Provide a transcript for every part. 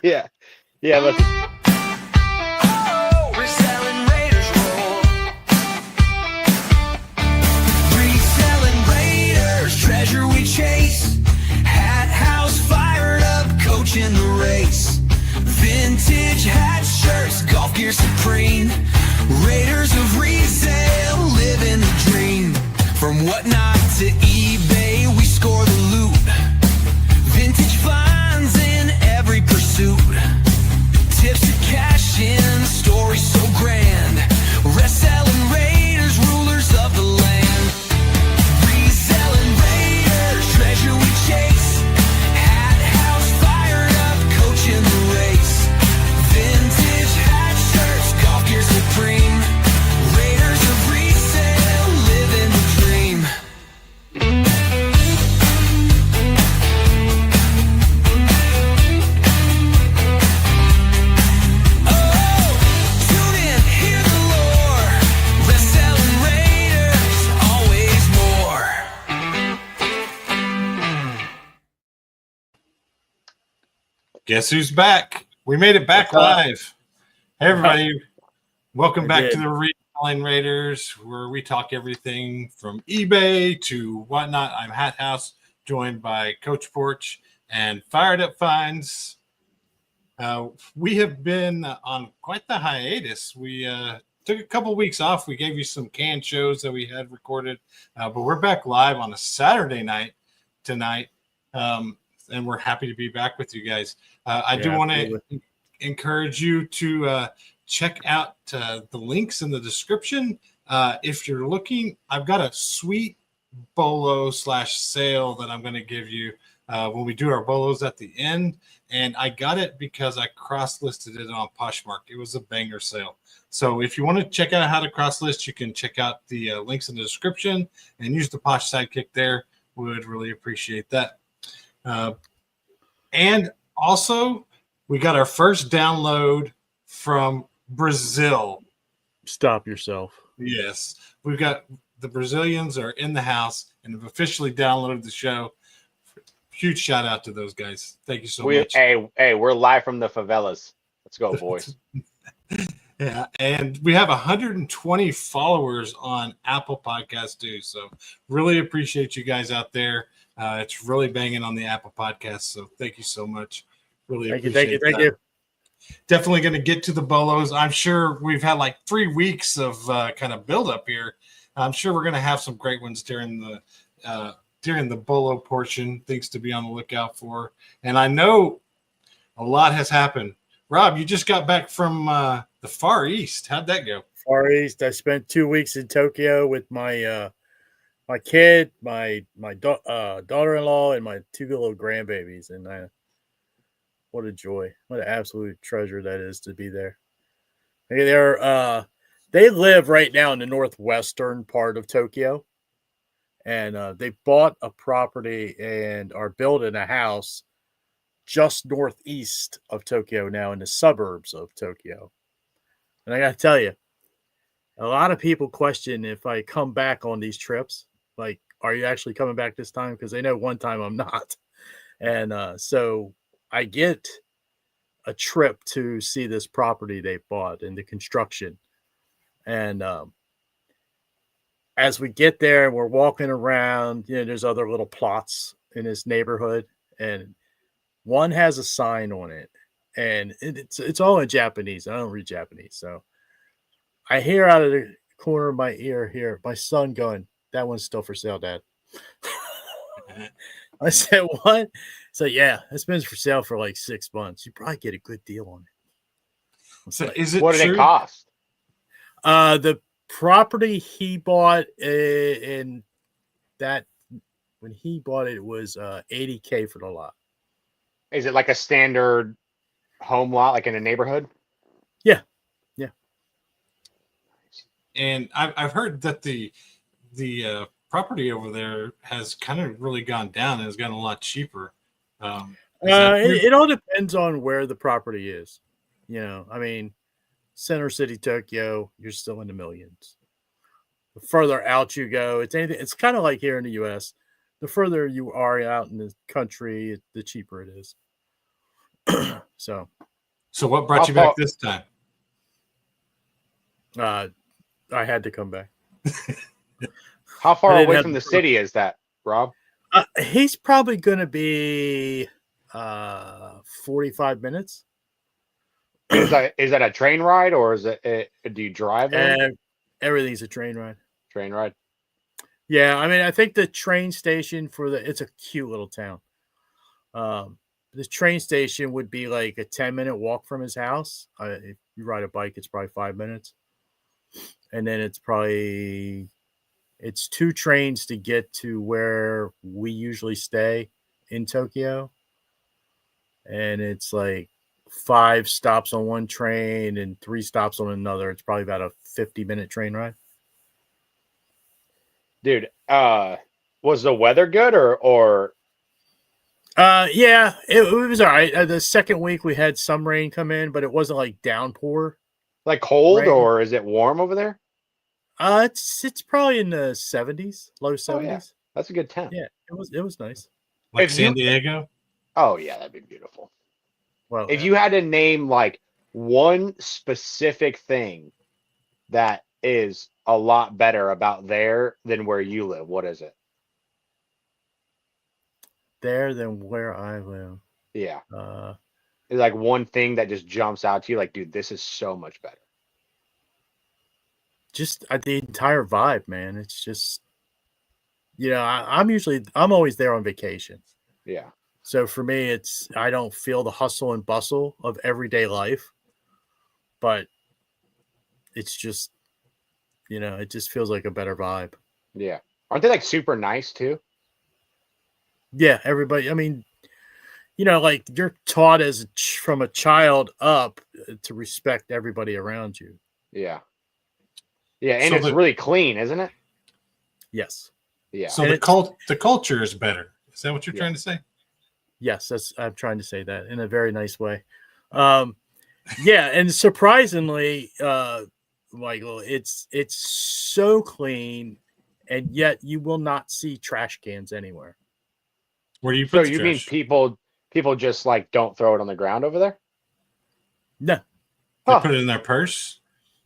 Yeah. Yeah. Let's. Reselling Raiders roll. Reselling Raiders, treasure we chase. Hat house fired up, coaching the race. Vintage hat shirts, golf gear supreme. Raiders of resale, living the dream. From whatnot to eBay, we score the loot. Vintage finds in every pursuit. Tips to cash in, stories so grand. Reselling Raiders, rulers of the land. Reselling Raiders, treasure we chase. Hat house fired up, coaching the race. Vintage hat shirts, golf gear supreme. Raiders of resale, living the dream. Tune in, hear the lore. Reselling Raiders, always more. Guess who's back? We made it back What's up? live. Hey, everybody. Welcome We back did. to the Reselling Raiders, where we talk everything from eBay to whatnot. I'm Hathouse, joined by Coach Porch and Firedupfinds. We have been on quite the hiatus. We took a couple weeks off. We gave you some canned shows that we had recorded, but we're back live on a Saturday night tonight, and we're happy to be back with you guys. I do want to encourage you to check out the links in the description. If you're looking, I've got a sweet bolo / sale that I'm going to give you when we do our bolos at the end. And I got it because I cross-listed it on Poshmark. It was a banger sale. So if you want to check out how to cross-list, you can check out the links in the description and use the Posh Sidekick there. We would really appreciate that. And also, we got our first download from Brazil. Stop yourself. Yes, we've got the Brazilians are in the house and have officially downloaded the show. Huge shout out to those guys. Thank you so much. Hey, we're live from the favelas. Let's go, boys. Yeah, and we have 120 followers on Apple Podcasts too. So really appreciate you guys out there. It's really banging on the Apple Podcasts. So thank you so much. Really Thank you. appreciate that. Definitely going to get to the bolos. I'm sure we've had like 3 weeks of kind of build up here. I'm sure we're going to have some great ones during the bolo portion. Things to be on the lookout for. And I know a lot has happened. Rob, you just got back from the Far East. How'd that go? Far East. I spent 2 weeks in Tokyo with my my kid, my daughter-in-law, and my 2 little grandbabies. And what a joy! What an absolute treasure that is to be there. They live right now in the northwestern part of Tokyo, and they bought a property and are building a house just northeast of Tokyo now, in the suburbs of Tokyo. And I got to tell you, a lot of people question if I come back on these trips. Like, are you actually coming back this time? Because they know one time I'm not. And so I get a trip to see this property they bought and the construction. And as we get there and we're walking around, there's other little plots in this neighborhood. And one has a sign on it. And it's all in Japanese. I don't read Japanese. So I hear out of the corner of my ear here, my son going, "That one's still for sale, Dad." I said, "What?" So yeah, it's been for sale for like 6 months. You probably get a good deal on it. So is it What did true? it cost? The property he bought in that when he bought it, it was $80K for the lot. Is it like a standard home lot, like in a neighborhood? Yeah. And I've heard that the property over there has kind of really gone down and has gotten a lot cheaper. It all depends on where the property is. I mean, center city Tokyo, you're still in the millions. The further out you go, it's kind of like here in the US. The further you are out in the country, the cheaper it is. So what brought How you back far- this time? I had to come back. How I far didn't away have from the the city is that, Rob? He's probably going to be 45 minutes. Is that a train ride or is it do you drive in? And everything's a train ride. Train ride? Yeah, I mean, I think the train station it's a cute little town. The train station would be like a 10-minute walk from his house. If you ride a bike, it's probably 5 minutes. And then it's 2 trains to get to where we usually stay in Tokyo. And it's like 5 stops on one train and 3 stops on another. It's probably about a 50-minute train ride. Dude, was the weather good or Yeah, it was all right. The second week we had some rain come in, but it wasn't like downpour. like cold Rain. or is it warm over there? It's probably in the 70s, low 70s. Oh, yeah. That's a good temp. Yeah, it was nice. Like If San you- Diego? Oh yeah, that'd be beautiful. Well, If you had to name like one specific thing that is a lot better about there than where you live, what is it? there than where I live. Yeah. Uh, It's like one thing that just jumps out to you, like, dude, this is so much better. just the entire vibe, man. It's just, I'm always there on vacation. Yeah. So for me, I don't feel the hustle and bustle of everyday life, but it's just, it just feels like a better vibe. Yeah. Aren't they like super nice too? Yeah, everybody. I mean, like you're taught from a child up to respect everybody around you. Yeah. Yeah. And So it's really clean, isn't it? Yes. Yeah. So And the culture is better. Is that what you're Yeah. trying to say? Yes, I'm trying to say that in a very nice way. Yeah, and surprisingly, Michael, it's so clean, and yet you will not see trash cans anywhere. Where do you So put the you mean trash? people just like don't throw it on the ground over there? No, They Huh. put it in their purse?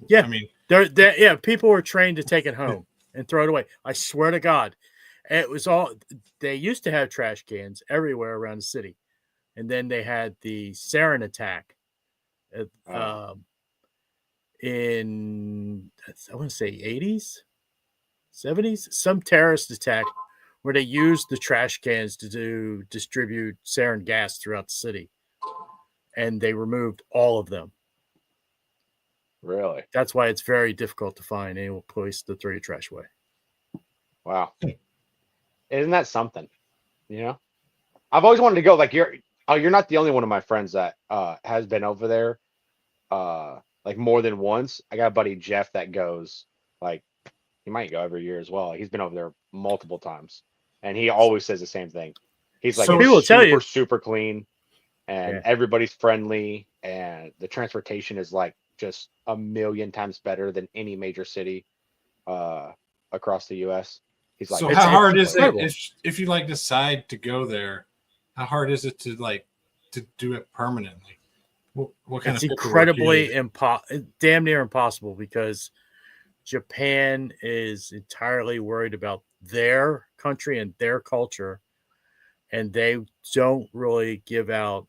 yeah, I mean, yeah, people are trained to take it home and throw it away. I swear to God, it was all. They used to have trash cans everywhere around the city, and then they had the sarin attack. Oh. In I want to say 80s, 70s, some terrorist attack where they used the trash cans to distribute sarin gas throughout the city, and they removed all of them. Really? That's why it's very difficult to find any place to throw your trash away. Wow. Isn't that something? I've always wanted to go. Like you're not the only one of my friends that has been over there like more than once. I got a buddy Jeff that goes, like, he might go every year as well. Like, he's been over there multiple times, and he always says the same thing. He's like, So it's people will tell you- super clean, and Yeah. everybody's friendly, and the transportation is like just a million times better than any major city across the U.S. He's like, so it's- how hard it's is it incredible. if you like decide to go there? How hard is it to do it permanently? What kind It's of paperwork do you incredibly need? damn near impossible because Japan is entirely worried about their country and their culture, and they don't really give out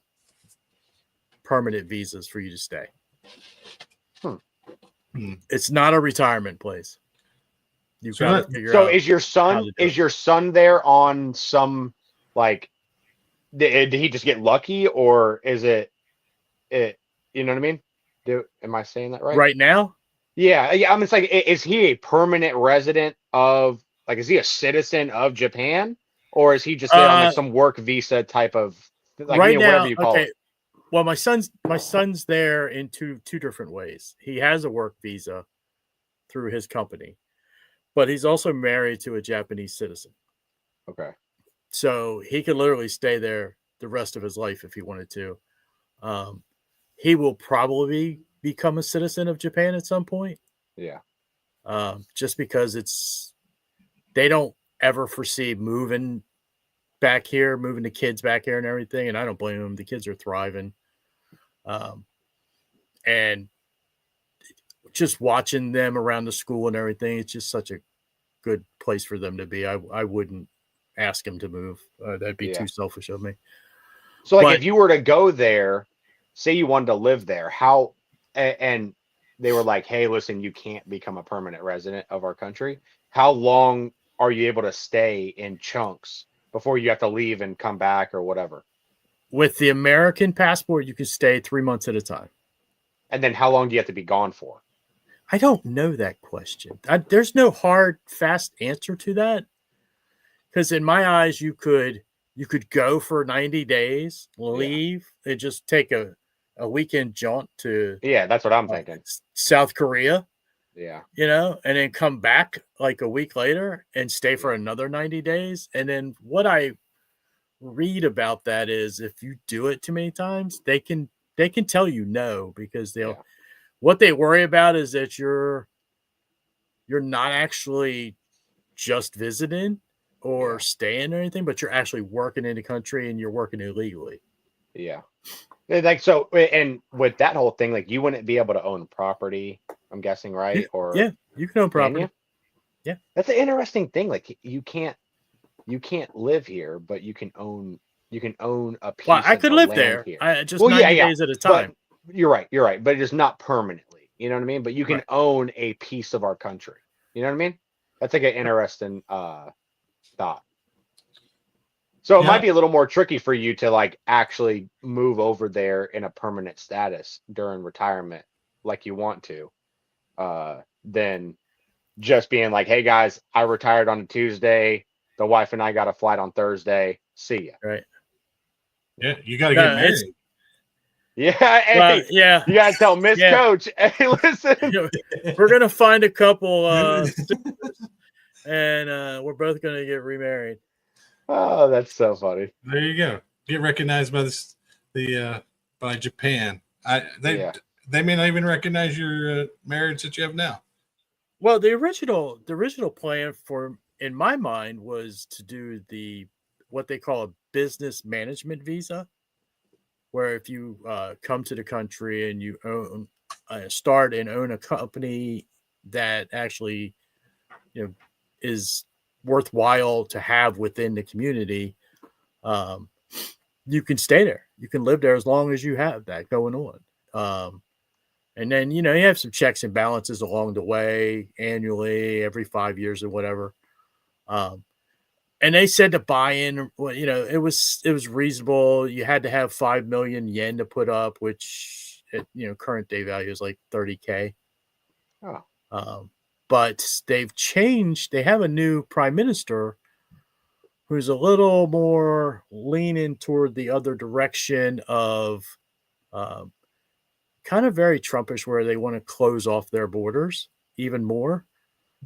permanent visas for you to stay. It's not a retirement place. You've So got that- to figure So out. is your how to do your son there on some like did he just get lucky or is it you know what I mean? Am I saying that right? right now. Yeah, yeah. I mean, it's like is he a permanent resident of like is he a citizen of Japan or is he just there on like some work visa type of like right now, whatever you call okay. it? Well, my son's there in two different ways. He has a work visa through his company, but he's also married to a Japanese citizen. Okay. So he could literally stay there the rest of his life if he wanted to. He will probably become a citizen of Japan at some point, Yeah. just because they don't ever foresee moving back here, moving the kids back here and everything. And I don't blame them. The kids are thriving. And just watching them around the school and everything, it's just such a good place for them to be. I wouldn't ask them to move. That'd be too selfish of me. So like if you were to go there, say you wanted to live there, how and they were like, hey, listen, you can't become a permanent resident of our country. How long are you able to stay in chunks before you have to leave and come back or whatever? With the American passport, you can stay 3 months at a time. And then how long do you have to be gone for? I don't know that question. There's no hard, fast answer to that. Because in my eyes, you could go for 90 days, leave, and just take a weekend jaunt to that's what I'm thinking. South Korea. Yeah. You know, and then come back like a week later and stay for another 90 days. And then what I read about that is if you do it too many times, they can tell you no, because what they worry about is that you're not actually just visiting or staying or anything, but you're actually working in the country and you're working illegally. Yeah. Like, so, and with that whole thing, like you wouldn't be able to own property, I'm guessing, right? Or you can own property. Yeah. That's an interesting thing. Like you can't live here, but you can own a piece. Well, I of could the live land there. here. 90 days at a time. But you're right. But just not permanently. You know what I mean? But you can own a piece of our country. You know what I mean? That's like an interesting thought. So it might be a little more tricky for you to like actually move over there in a permanent status during retirement, like you want to, than just being like, hey guys, I retired on a Tuesday. The wife and I got a flight on Thursday. See ya. Right. Yeah, you got to get married. Hey, you gotta tell Miss Coach, hey, listen, we're gonna find a couple, and we're both gonna get remarried. Oh, that's so funny. There you go. Get recognized by by Japan. They may not even recognize your marriage that you have now. Well, the original plan in my mind was to do what they call a business management visa, where if you come to the country and you start and own a company that actually, is worthwhile to have within the community, you can stay there. You can live there as long as you have that going on. And then, you have some checks and balances along the way, annually, every 5 years or whatever. And they said to buy in, it was reasonable. You had to have 5 million yen to put up, which at current day value is like 30K. But they've changed. They have a new prime minister who's a little more leaning toward the other direction of kind of very Trumpish, where they want to close off their borders even more.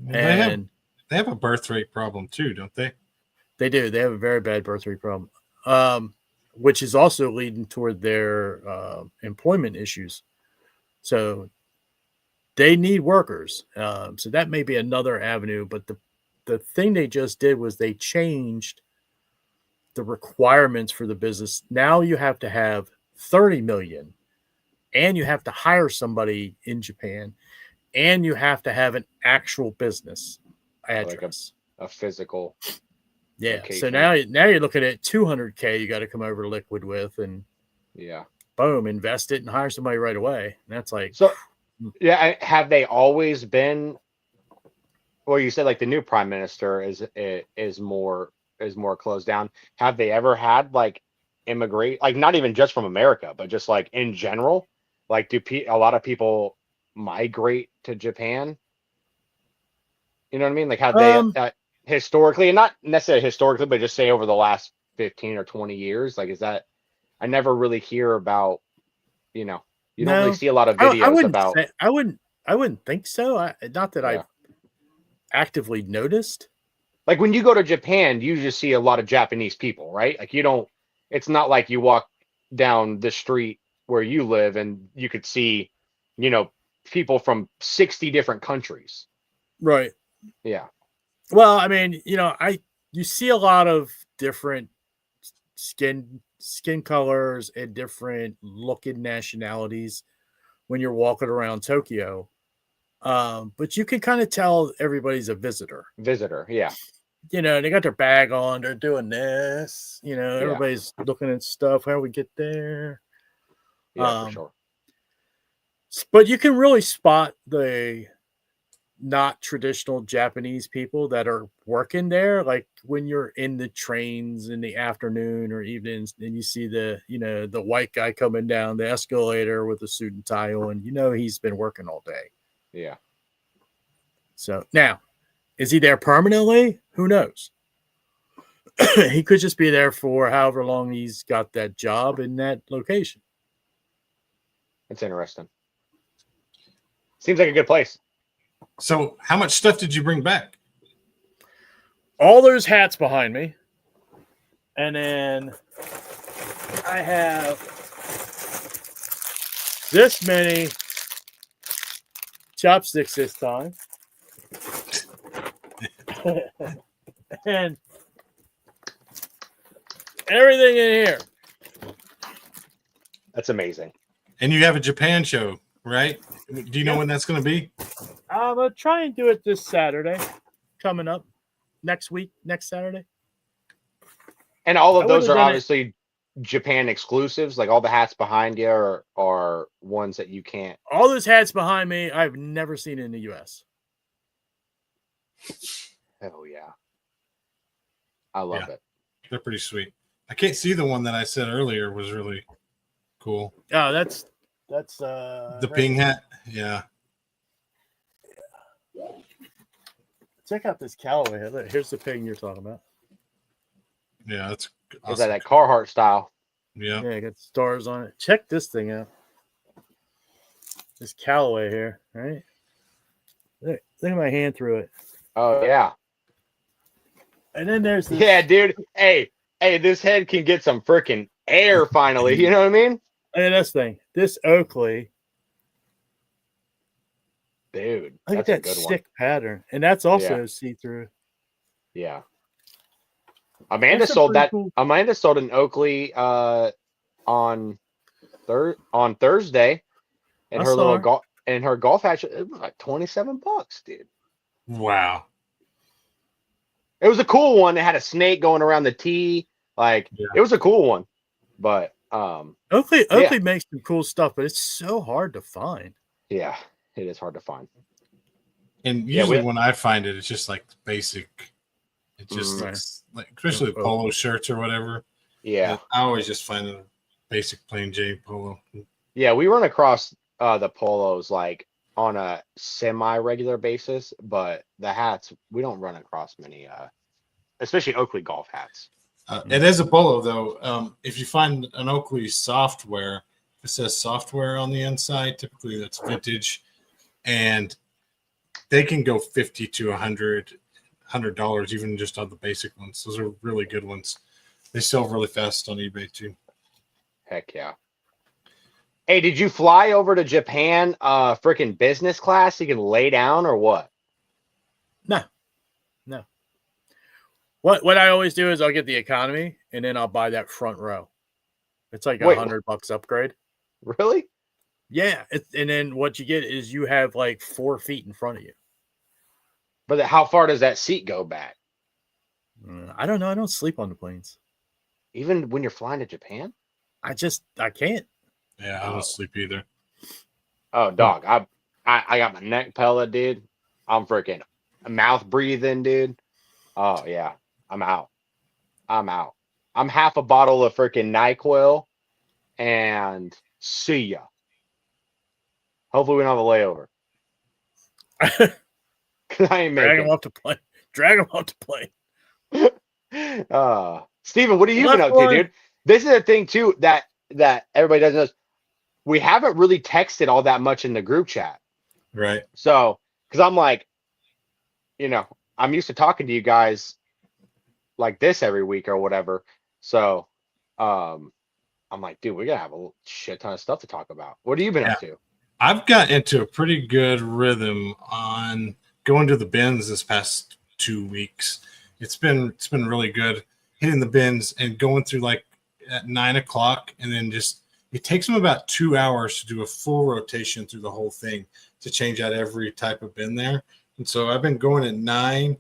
And they have a birth rate problem too, don't they? They do. They have a very bad birth rate problem, which is also leading toward their employment issues. So they need workers. So that may be another avenue. But the thing they just did was they changed the requirements for the business. Now you have to have 30 million, and you have to hire somebody in Japan, and you have to have an actual business address. Like a physical. Yeah. location. So now you're looking at 200K you got to come over to Liquid with, and boom, invest it and hire somebody right away. And that's like, so have they always been, well, you said like the new prime minister is more closed down. Have they ever had like immigrate, like not even just from America, but just like in general? Like a lot of people migrate to Japan? You know what I mean? Like how they historically, and not necessarily historically, but just say over the last 15 or 20 years, like, is that, I never really hear about, you don't really see a lot of videos about. I wouldn't think so. Not that I've actively noticed. Like when you go to Japan, you just see a lot of Japanese people, right? Like it's not like you walk down the street where you live and you could see, people from 60 different countries. Right. Yeah. Well, I mean, you see a lot of different skin skin colors and different looking nationalities when you're walking around Tokyo. But you can kind of tell everybody's a visitor. Yeah. You know, they got their bag on, they're doing this, you know, everybody's looking at stuff. How we get there? Yeah, for sure. But you can really spot the not traditional Japanese people that are working there. Like when you're in the trains in the afternoon or evenings, and you see the, you know, the white guy coming down the escalator with a suit and tie on, you know, he's been working all day. Yeah. So now, is he there permanently? Who knows? He could just be there for however long he's got that job in that location. It's interesting. Seems like a good place. So, how much stuff did you bring back? All those hats behind me. And then I have this many chopsticks this time. And everything in here. That's amazing. And you have a Japan show, right? Do you know when that's going to be? I'm going to try and do it this Saturday, coming up next Saturday. And all of those are done it. obviously Japan exclusives. Like all the hats behind you are ones that you can't. All those hats behind me, I've never seen in the U.S. Oh, yeah. I love it. They're pretty sweet. I can't see the one that I said earlier was really cool. Oh, that's the ping hat. Yeah. Check out this Callaway hat. Look, here's the ping you're talking about. Yeah, that's awesome. Is that Carhartt style? Yeah. Yeah, got stars on it. Check this thing out. This Callaway here, right? Look at my hand through it. Oh, yeah. And then there's this. Yeah, dude. Hey, this head can get some freaking air finally. You know what I mean? And this thing. This Oakley. Dude, Look at that's a that good stick pattern. And that's also Yeah. see-through. Yeah. Amanda That's a sold pretty that. cool- Amanda sold an Oakley on Thursday, and I her saw little her. golf hat. It was like $27, dude. Wow. It was a cool one. It had a snake going around the tee. Like It was a cool one, but Oakley yeah. makes some cool stuff, but it's so hard to find. Yeah, it is hard to find. And Yeah, usually when I find it, it's just like basic. It just Mhm. looks like, especially the polo shirts or whatever. Yeah, I always just find a basic plain Jane polo. yeah. We run across the polos like on a semi-regular basis, but the hats we don't run across many, especially Oakley golf hats. It is a polo though. If you find an Oakley software, it says software on the inside. Typically, that's vintage, and they can go $50 to $100, even just on the basic ones. Those are really good ones. They sell really fast on eBay too. Heck yeah. Hey, did you fly over to Japan freaking business class so you can lay down or what? No. What I always do is I'll get the economy and then I'll buy that front row. It's like Wait, $100 upgrade. Really? Yeah, and then what you get is you have like 4 feet in front of you. But how far does that seat go back? I don't know. I don't sleep on the planes. Even when you're flying to Japan? I can't. Yeah, I don't sleep either. Oh, dog. I got my neck pellet, dude. I'm freaking mouth breathing, dude. Oh, yeah. I'm out. I'm half a bottle of freaking NyQuil and see ya. Hopefully we don't have a layover. I ain't Drag making them off the plane. Steven, what have you been up to, dude? This is a thing too that everybody doesn't know. We haven't really texted all that much in the group chat. Right. So, because I'm like, I'm used to talking to you guys like this every week or whatever. So, I'm like, dude, we're gonna have a shit ton of stuff to talk about. What have you been up to? I've got into a pretty good rhythm on going to the bins this past 2 weeks. It's been really good hitting the bins and going through, like, at 9 o'clock, and then it takes them about 2 hours to do a full rotation through the whole thing to change out every type of bin there. And so I've been going at 9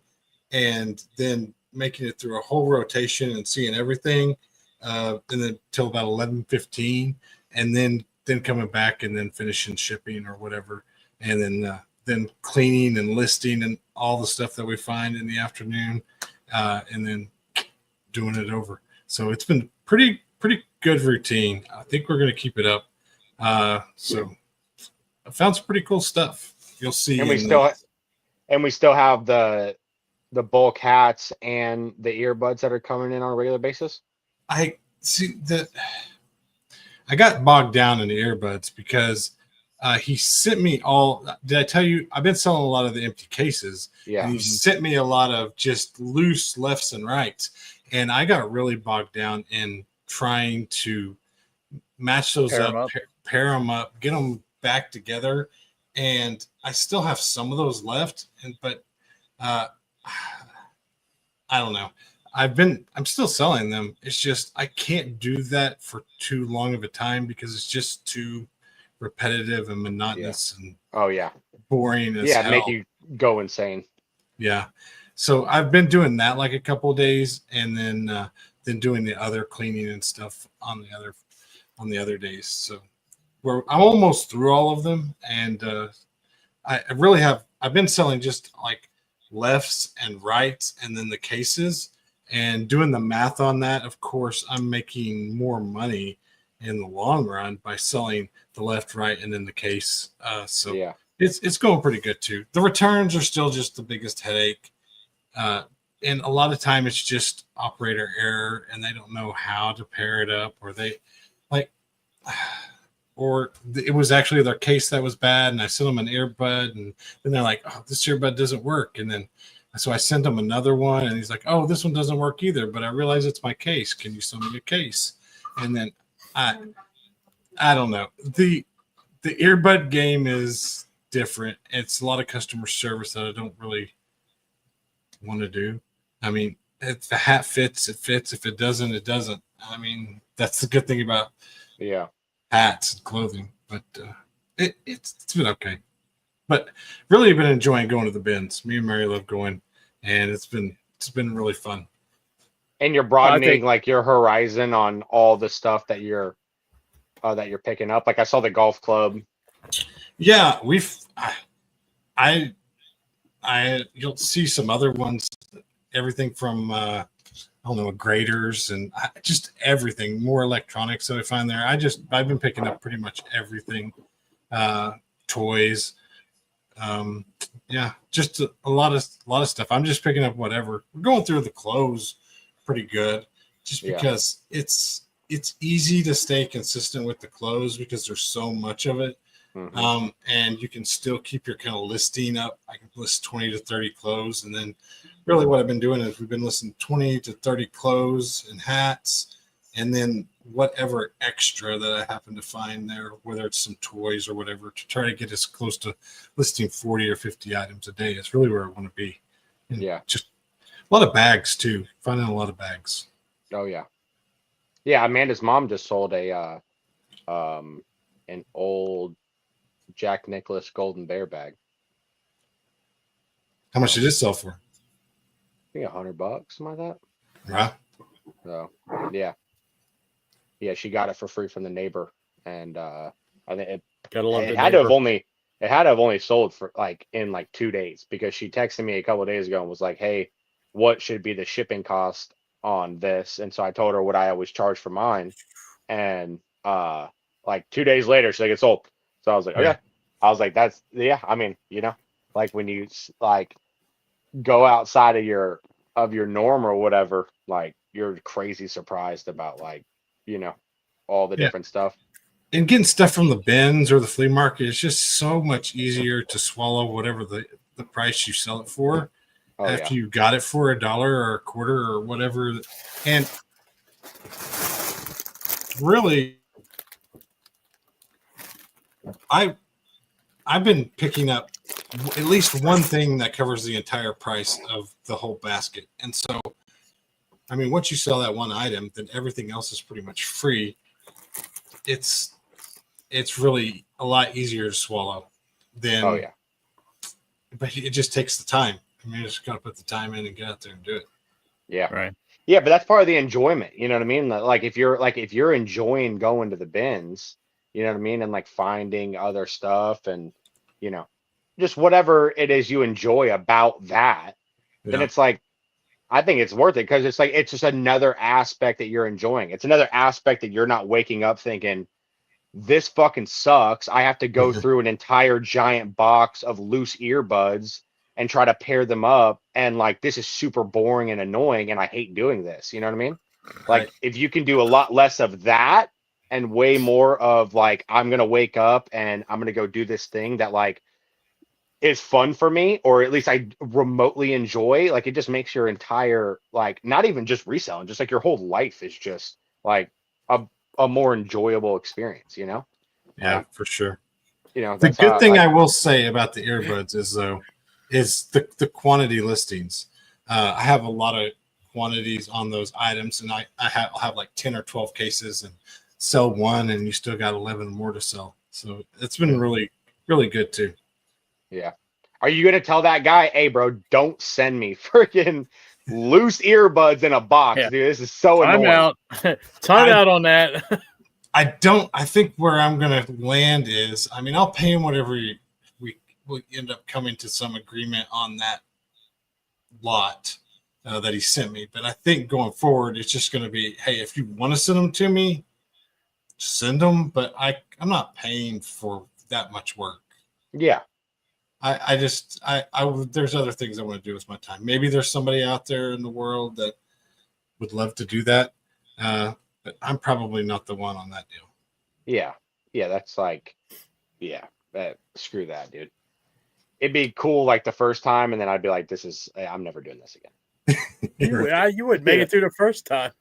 and then making it through a whole rotation and seeing everything, and then till about 11:15, and then coming back and then finishing shipping or whatever, and then cleaning and listing and all the stuff that we find in the afternoon, and then doing it over. So it's been pretty good routine. I think we're going to keep it up. So I found some pretty cool stuff. You'll see. And we still have the bulk hats and the earbuds that are coming in on a regular basis. I see that. I got bogged down in the earbuds because he sent me all. Did I tell you? I've been selling a lot of the empty cases. Yeah. And he sent me a lot of just loose lefts and rights. And I got really bogged down in trying to match those pair them up, get them back together. And I still have some of those left. But I don't know. I'm still selling them. It's just I can't do that for too long of a time because it's just too repetitive and monotonous and boring as hell. Make you go insane. Yeah. So I've been doing that like a couple of days, and then doing the other cleaning and stuff on the other days. So I'm almost through all of them, and I really have. I've been selling just like lefts and rights, and then the cases. And doing the math on that, of course, I'm making more money in the long run by selling the left, right, and then the case. So it's going pretty good too. The returns are still just the biggest headache, and a lot of time it's just operator error, and they don't know how to pair it up, or it was actually their case that was bad, and I sent them an earbud, and then they're like, "Oh, this earbud doesn't work," and then. So I sent him another one, and he's like, "Oh, this one doesn't work either, but I realize it's my case. Can you send me a case?" And then I don't know. The earbud game is different. It's a lot of customer service that I don't really want to do. I mean, if the hat fits, it fits. If it doesn't, it doesn't. I mean, that's the good thing about hats and clothing. But it's been okay. But really been enjoying going to the bins. Me and Mary love going, and it's been really fun. And you're broadening like your horizon on all the stuff that you're picking up. Like I saw the golf club. Yeah, you'll see some other ones. Everything from graders and just everything. More electronics that I find there. I've been picking up pretty much everything. Toys. Just a lot of stuff. I'm just picking up whatever. We're going through the clothes pretty good, just because it's easy to stay consistent with the clothes because there's so much of it. Mm-hmm. And you can still keep your kind of listing up. I can list 20 to 30 clothes, and then really what I've been doing is we've been listing 20 to 30 clothes and hats, and then whatever extra that I happen to find there, whether it's some toys or whatever, to try to get as close to listing 40 or 50 items a day. It's really where I want to be. And just a lot of bags too. Finding a lot of bags. Oh yeah. Yeah. Amanda's mom just sold an old Jack Nicklaus Golden Bear bag. How much did it sell for? I think $100, something like that. Right. So yeah, she got it for free from the neighbor, and I think it had to have only sold for in 2 days, because she texted me a couple of days ago and was like, "Hey, what should be the shipping cost on this?" And so I told her what I always charge for mine, and 2 days later she's like, "It's sold." So I was like, "Okay." I was like, "That's I mean, when you go outside of your norm or whatever, you're crazy surprised about all the different stuff." And getting stuff from the bins or the flea market is just so much easier to swallow whatever the price you sell it for after you got it for $1 or a quarter or whatever. And really, I've been picking up at least one thing that covers the entire price of the whole basket. And so I mean, once you sell that one item, then everything else is pretty much free. It's really a lot easier to swallow than. Oh yeah. But it just takes the time. I mean, you just got to put the time in and get out there and do it. Yeah. Right. Yeah, but that's part of the enjoyment. You know what I mean? Like if you're enjoying going to the bins, you know what I mean, and like finding other stuff and just whatever it is you enjoy about that, then Yeah. it's like I think it's worth it because it's like it's just another aspect that you're enjoying. It's another aspect that you're not waking up thinking this fucking sucks. I have to go through an entire giant box of loose earbuds and try to pair them up. And like, this is super boring and annoying. And I hate doing this. You know what I mean? Like, Right. if you can do a lot less of that and way more of like, I'm going to wake up and I'm going to go do this thing that like is fun for me, or at least I remotely enjoy, like, it just makes your entire, like, not even just reselling, just like your whole life is just like a more enjoyable experience, Yeah, Like, for sure. that's The good how thing I will say about the earbuds is the quantity listings. I have a lot of quantities on those items, and I'll have like 10 or 12 cases and sell one, and you still got 11 more to sell. So it's been really, really good too. Yeah. Are you gonna tell that guy, hey bro, don't send me freaking loose earbuds in a box, Yeah. dude? This is so Time annoying. out. Time out on that. I think where I'm going to land is, I mean, I'll pay him whatever we end up coming to some agreement on that lot that he sent me. But I think going forward, it's just going to be, hey, if you want to send them to me, send them. But I'm not paying for that much work. Yeah. There's other things I want to do with my time. Maybe there's somebody out there in the world that would love to do that. But I'm probably not the one on that deal. Yeah. Yeah, that's like, screw that, dude. It'd be cool like the first time, and then I'd be like, I'm never doing this again. You wouldn't make it through the first time.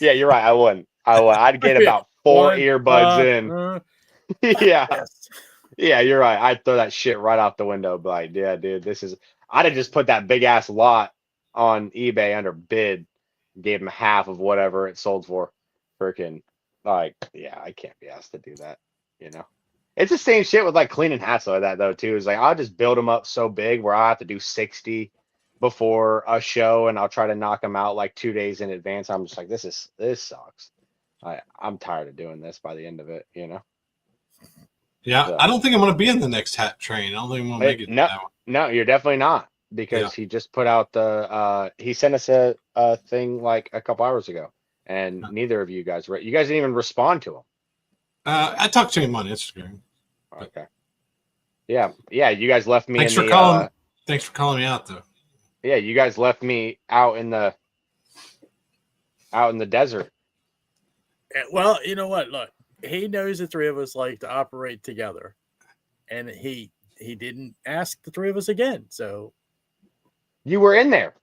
Yeah, you're right. I wouldn't. I'd get about 4 earbuds in. Yeah. Yes. Yeah, you're right. I'd throw that shit right out the window. But like, yeah, dude, I'd have just put that big ass lot on eBay under bid, gave him half of whatever it sold for. Freaking, like, yeah, I can't be asked to do that. It's the same shit with like cleaning hats like that though too. Is like I'll just build them up so big where I have to do 60 before a show, and I'll try to knock them out like 2 days in advance. I'm just like, this sucks. I'm tired of doing this by the end of it. Yeah, So, I don't think I'm going to be in the next hat train. I don't think I'm going to make it. No, you're definitely not, because he just put out he sent us a thing like a couple hours ago, and neither of you guys didn't even respond to him. I talked to him on Instagram. Okay. Yeah. You guys left me. Thanks for calling me out, though. Yeah, you guys left me out in the desert. Well, you know what? Look, he knows the three of us like to operate together, and he didn't ask the three of us again. So you were in there.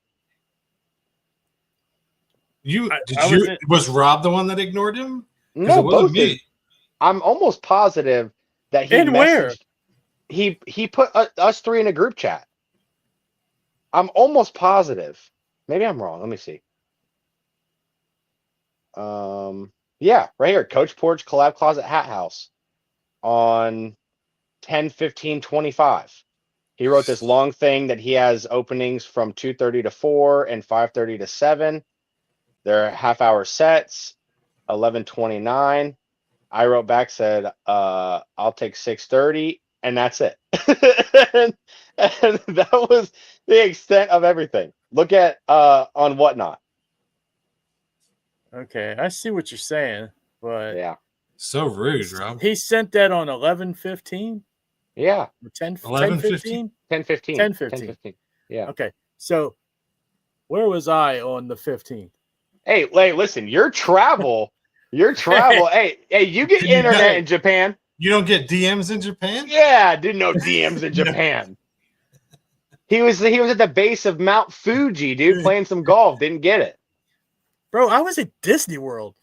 Was Rob the one that ignored him? No, it wasn't both me. I'm almost positive that he And where? He put us three in a group chat. I'm almost positive. Maybe I'm wrong. Let me see. Yeah, right here. Coach Porch Collab Closet Hat House on 10/15/25. He wrote this long thing that he has openings from 2:30 to 4 and 5:30 to 7. They're half-hour sets. 11:29. I wrote back, said, I'll take 6:30, and that's it. and that was the extent of everything. Look at on Whatnot. okay, I see what you're saying, but Yeah. So rude, Rob. he sent that on 11:15 Yeah. or 10 11:15? 10:15. 10:15. 10:15. Yeah. Okay, so where was I on the 15th? Hey, listen, your travel. Hey, you get internet in Japan. You don't get DMs in Japan? Yeah, didn't know DMs in Japan. He was at the base of Mount Fuji, dude, playing some golf. Didn't get it. Bro, I was at Disney World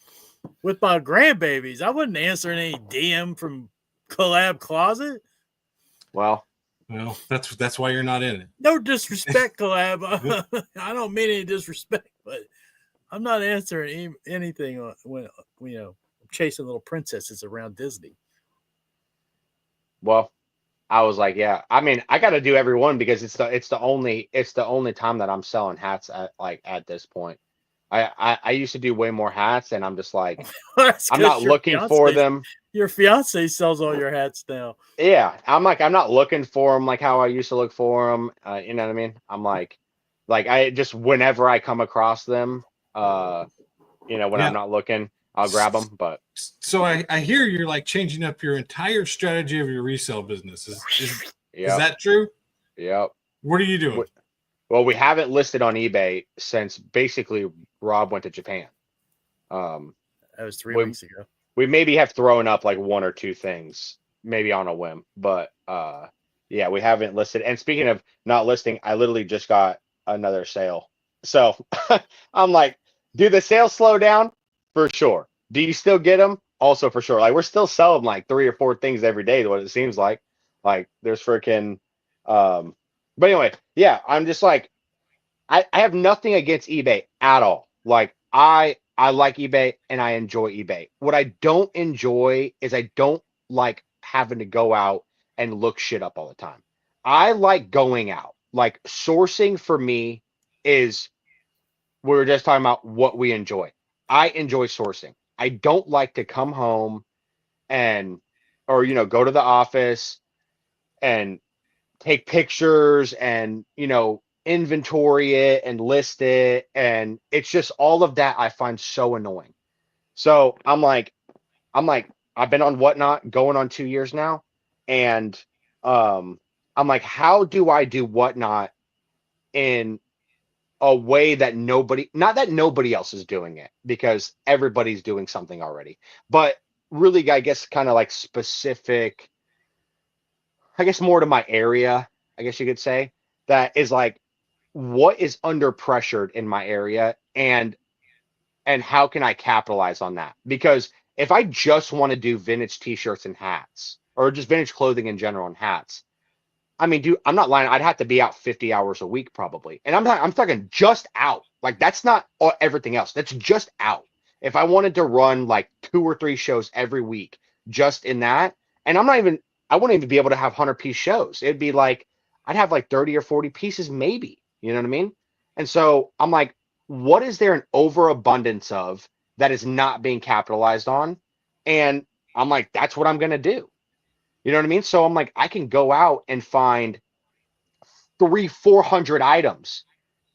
with my grandbabies. I wasn't answering any DM from Collab Closet. Well, that's why you're not in it. No disrespect, Collab. I don't mean any disrespect, but I'm not answering anything when I'm chasing little princesses around Disney. Well, I was like, yeah. I mean, I got to do every one because it's the only time that I'm selling hats at this point. I used to do way more hats, and I'm just like, That's I'm 'cause not looking for them. Your fiance sells all your hats now. Yeah, I'm not looking for them like how I used to look for them. You know what I mean? I'm like I just whenever I come across them, when Yeah. I'm not looking, I'll grab them. But So I hear you're like changing up your entire strategy of your resale business. Is yeah, that true? yep. What are you doing? Well, we haven't listed on eBay since basically Rob went to Japan. That was 3 we- weeks ago. We maybe have thrown up like one or two things, maybe on a whim, but yeah, we haven't listed. And speaking of not listing, I literally just got another sale. So I'm like, do the sales slow down? For sure. Do you still get them? Also for sure. Like we're still selling like 3 or 4 things every day, what it seems like. Like there's freaking but anyway, yeah, I'm just like I have nothing against eBay at all. Like I like eBay and I enjoy eBay. What I don't enjoy is I don't like having to go out and look shit up all the time. I like going out. Like sourcing for me is we were just talking about what we enjoy. I enjoy sourcing. I don't like to come home and or go to the office and take pictures and inventory it and list it, and it's just all of that I find so annoying. So I'm like I've been on Whatnot going on 2 years now, and I'm like, how do I do Whatnot in a way that not that nobody else is doing it, because everybody's doing something already, but really, I guess, kind of like specific, I guess more to my area, I guess you could say, that is like what is under pressured in my area, and how can I capitalize on that? Because if I just want to do vintage t-shirts and hats, or just vintage clothing in general and hats, I mean, dude, I'm not lying. I'd have to be out 50 hours a week probably. And I'm talking just out. Like that's not everything else. That's just out. If I wanted to run like 2 or 3 shows every week just in that, and I wouldn't even be able to have 100-piece shows. It'd be like, I'd have like 30 or 40 pieces maybe. You know what I mean? And so I'm like, what is there an overabundance of that is not being capitalized on? And I'm like, that's what I'm going to do. You know what I mean? So I'm like, I can go out and find 300-400 items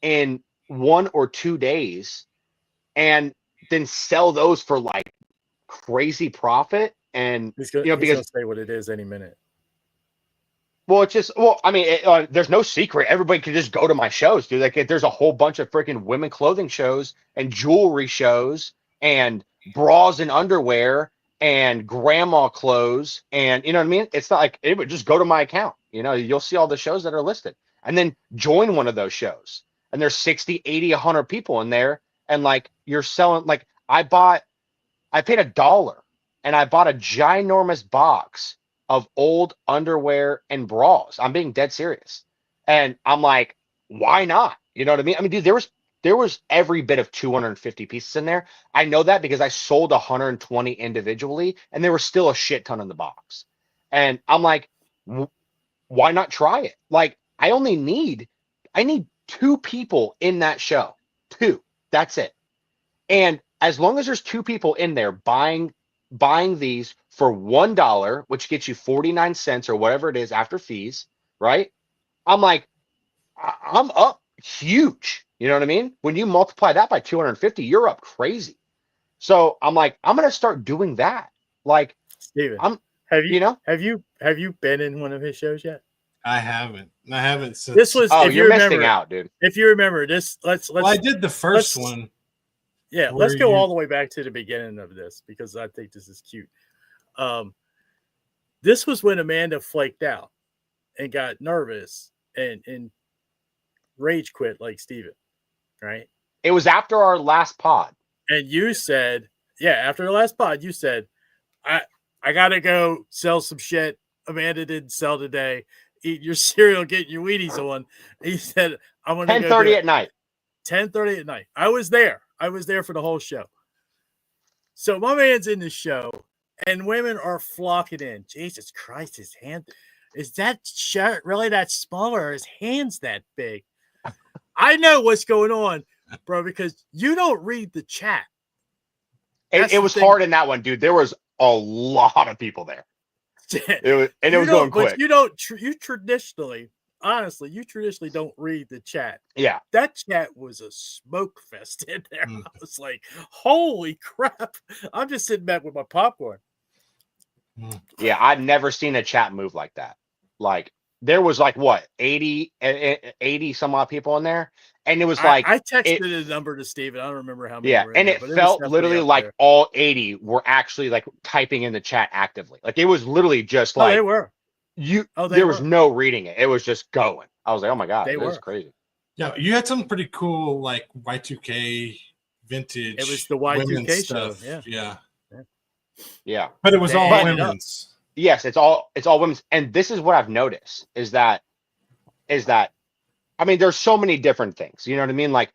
in 1 or 2 days and then sell those for like crazy profit. And He's gonna say what it is any minute. Well, I mean, there's no secret. Everybody can just go to my shows, dude. Like, there's a whole bunch of freaking women clothing shows and jewelry shows and bras and underwear and grandma clothes. And you know what I mean? It's not like it would just go to my account. You'll see all the shows that are listed and then join one of those shows. And there's 60, 80, 100 people in there. And like, you're selling, like I paid $1 and I bought a ginormous box of old underwear and bras. I'm being dead serious. And I'm like, why not? You know what I mean? I mean, dude, there was every bit of 250 pieces in there. I know that because I sold 120 individually and there was still a shit ton in the box. And I'm like, why not try it? Like, I need 2 people in that show. 2. That's it. And as long as there's 2 people in there buying these for $1, which gets you 49 cents or whatever it is after fees, right? I'm like, I'm up huge. You know what I mean? When you multiply that by 250, you're up crazy. So I'm like, I'm gonna start doing that. Like, Steven, have you been in one of his shows yet? I haven't since This was. Oh, if you're remember, missing out, dude. If you remember this, let's. Well, I did the first one. Yeah, let's go all the way back to the beginning of this because I think this is cute. This was when Amanda flaked out and got nervous and rage quit like Steven, right? It was after our last pod. And you said, yeah, after the last pod, you said, I gotta go sell some shit Amanda didn't sell today. Eat your cereal, get your Wheaties on. He said, I'm gonna 10:30 at night. 10:30 at night. I was there. I was there for the whole show. So my man's in the show, and women are flocking in. Jesus Christ, his hand is that shirt really that small, or his hands that big? I know what's going on, bro, because you don't read the chat. It was hard in that one, dude. There was a lot of people there. It was going quick. But you don't. You traditionally, honestly, don't read the chat. Yeah, that chat was a smoke fest in there. I was like, holy crap! I'm just sitting back with my popcorn. Yeah, I've never seen a chat move like that. Like there was like what 80 some odd people in there, and it was like I texted a number to Steven. I don't remember how many. Yeah, were in and there, it but felt was literally like there. all 80 were actually like typing in the chat actively. Like it was literally just like they were. There was no reading it. It was just going. I was like, oh my god, this is crazy. Yeah, you had some pretty cool like Y2K vintage. It was the Y2K show. Yeah. But it was all women's. Yes, it's all women's. And this is what I've noticed is that I mean, there's so many different things. You know what I mean? Like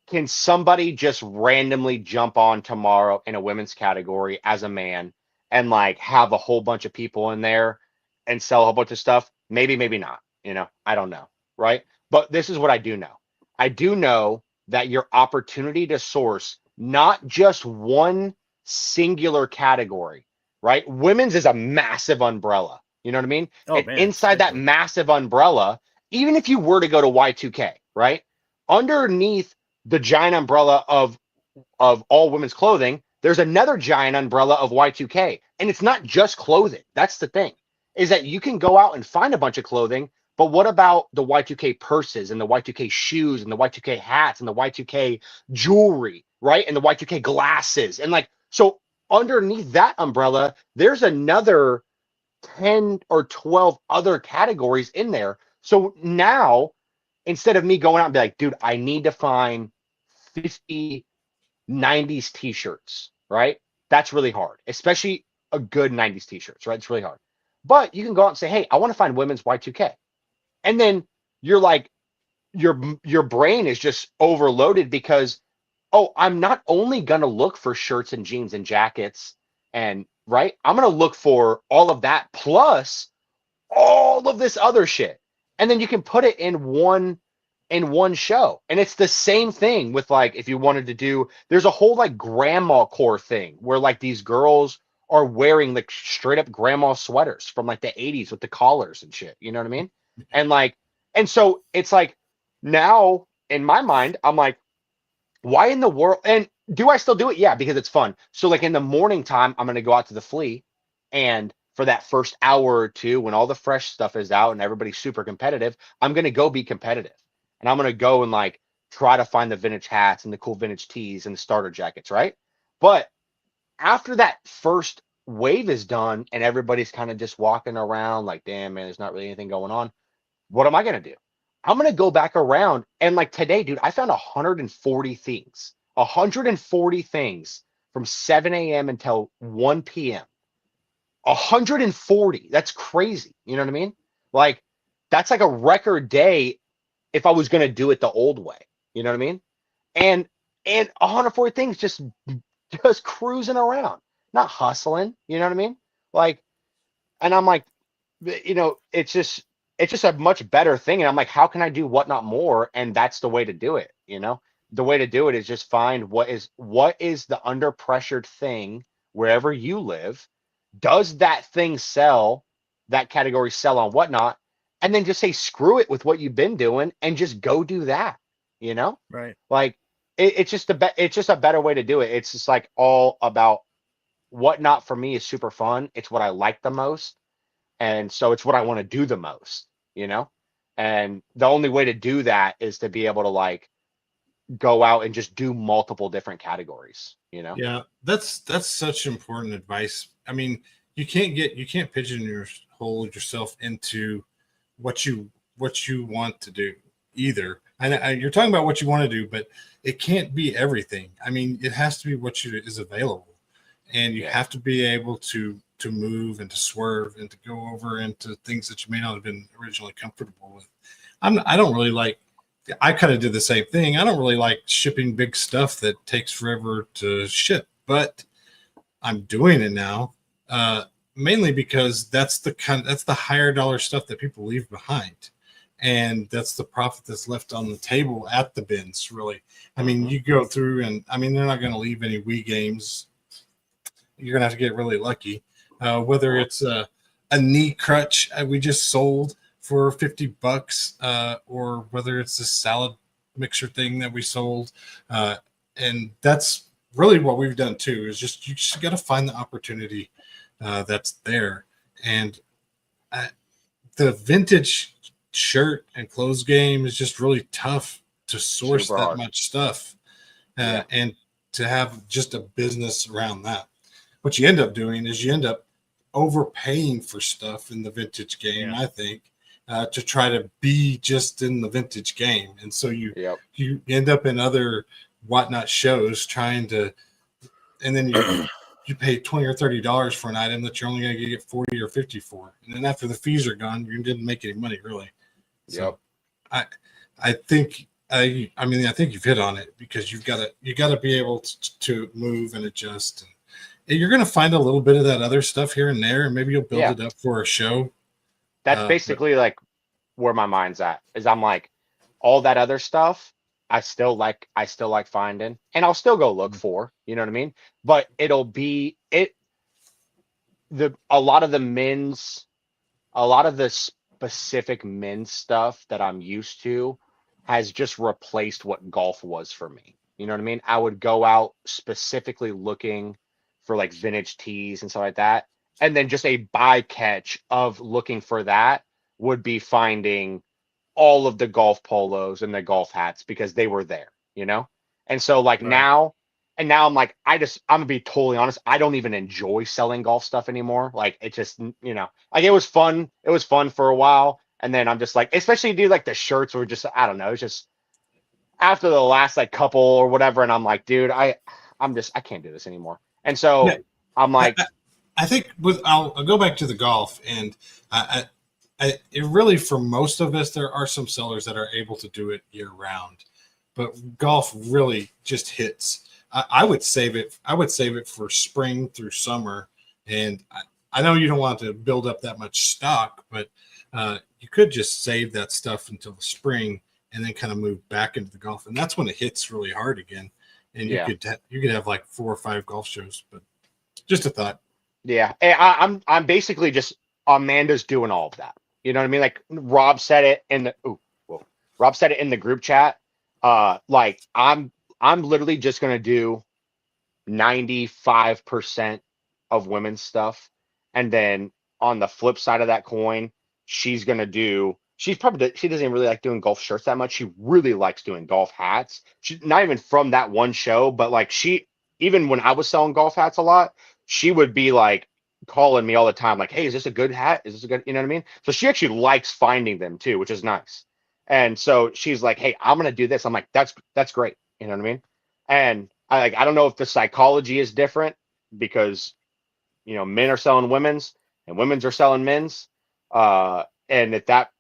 can somebody just randomly jump on tomorrow in a women's category as a man and like have a whole bunch of people in there and sell a whole bunch of stuff? Maybe, maybe not. You know, I don't know. Right. But this is what I do know. I do know that your opportunity to source not just one singular category, right? Women's is a massive umbrella. You know what I mean? And man, inside that massive umbrella, even if you were to go to Y2K, right? Underneath the giant umbrella of all women's clothing, there's another giant umbrella of Y2K. And it's not just clothing. That's the thing, is that you can go out and find a bunch of clothing, but what about the Y2K purses and the Y2K shoes and the Y2K hats and the Y2K jewelry, right? And the Y2K glasses. And like, so underneath that umbrella, there's another 10 or 12 other categories in there. So now, instead of me going out and be like, dude, I need to find 50 90s t-shirts, right? That's really hard, especially a good 90s t-shirts, right? It's really hard. But you can go out and say, hey, I want to find women's Y2K. And then you're like, your brain is just overloaded because, oh, I'm not only going to look for shirts and jeans and jackets and right. I'm going to look for all of that plus all of this other shit. And then you can put it in one show. And it's the same thing with like, if you wanted to do, there's a whole like grandma core thing where like these girls are wearing like straight up grandma sweaters from like the 80s with the collars and shit. You know what I mean? And like, and so it's like now in my mind, I'm like, why in the world? And do I still do it? Yeah, because it's fun. So like in the morning time, I'm going to go out to the flea. And for that first hour or two, when all the fresh stuff is out and everybody's super competitive, I'm going to go be competitive. And I'm going to go and like try to find the vintage hats and the cool vintage tees and the starter jackets. Right. But after that first wave is done and everybody's kind of just walking around like, damn, man, there's not really anything going on. What am I going to do? I'm going to go back around. And like today, dude, I found 140 things, 140 things from 7 a.m. until 1 p.m. 140. That's crazy. You know what I mean? Like that's like a record day if I was going to do it the old way. You know what I mean? And 140 things just cruising around, not hustling. You know what I mean? Like, and I'm like, you know, it's just a much better thing. And I'm like, how can I do what not more? And that's the way to do it. You know, the way to do it is just find what is the under pressured thing wherever you live. Does that thing sell, that category sell on whatnot? And then just say, screw it with what you've been doing and just go do that. You know? Right. Like it's just a better way to do it. It's just like all about whatnot for me is super fun. It's what I like the most. And so it's what I want to do the most, you know? And the only way to do that is to be able to like go out and just do multiple different categories, you know? Yeah, that's such important advice. I mean, you can't pigeonhole yourself into what you want to do either. And you're talking about what you want to do, but it can't be everything. I mean, it has to be what is available, and you have to be able to move and to swerve and to go over into things that you may not have been originally comfortable with. I don't really like I kind of did the same thing. I don't really like shipping big stuff that takes forever to ship, but I'm doing it now, mainly because that's the higher dollar stuff that people leave behind, and that's the profit that's left on the table at the bins. Really, I mean, you go through, and I mean, they're not going to leave any Wii games. You're going to have to get really lucky. Whether it's a knee crutch we just sold for $50, or whether it's a salad mixer thing that we sold, and that's really what we've done too. Is just you just got to find the opportunity that's there, and the vintage shirt and clothes game is just really tough to source Super that hard. much stuff, and to have just a business around that. What you end up doing is you end up overpaying for stuff in the vintage game, I think, to try to be just in the vintage game. And so you end up in other whatnot shows trying to, and then you pay $20 or $30 for an item that you're only going to get 40 or 50 for. And then after the fees are gone, you didn't make any money really. So I think, I think you've hit on it, because you got to be able to move and adjust. And you're going to find a little bit of that other stuff here and there, and maybe you'll build it up for a show. That's basically like where my mind's at, is I'm like, all that other stuff I still like finding, and I'll still go look for, you know what I mean? But it'll be a lot of the specific men's stuff that I'm used to has just replaced what golf was for me. You know what I mean? I would go out specifically looking for like vintage tees and stuff like that. And then just a bycatch of looking for that would be finding all of the golf polos and the golf hats, because they were there, you know? And so like now I'm like, I'm gonna be totally honest, I don't even enjoy selling golf stuff anymore. Like it just, you know, like it was fun for a while. And then I'm just like, especially do like the shirts were just, I don't know, it's just after the last like couple or whatever. And I'm like, dude, I can't do this anymore. And so I'm like, I think I'll go back to the golf, and it really, for most of us, there are some sellers that are able to do it year round, but golf really just hits. I would save it. I would save it for spring through summer, and I know you don't want to build up that much stock, but you could just save that stuff until the spring, and then kind of move back into the golf, and that's when it hits really hard again. And you could have like 4 or 5 golf shows, but just a thought. Yeah, I'm basically just, Amanda's doing all of that. You know what I mean? Like Rob said it in the group chat. Like I'm literally just gonna do 95% of women's stuff, and then on the flip side of that coin, she doesn't even really like doing golf shirts that much. She really likes doing golf hats. She's not even from that one show, but like even when I was selling golf hats a lot, she would be like calling me all the time, like, hey, is this a good hat? Is this a good, you know what I mean? So she actually likes finding them too, which is nice. And so she's like, hey, I'm going to do this. I'm like, that's great. You know what I mean? And I don't know if the psychology is different, because, you know, men are selling women's and women's are selling men's. And if that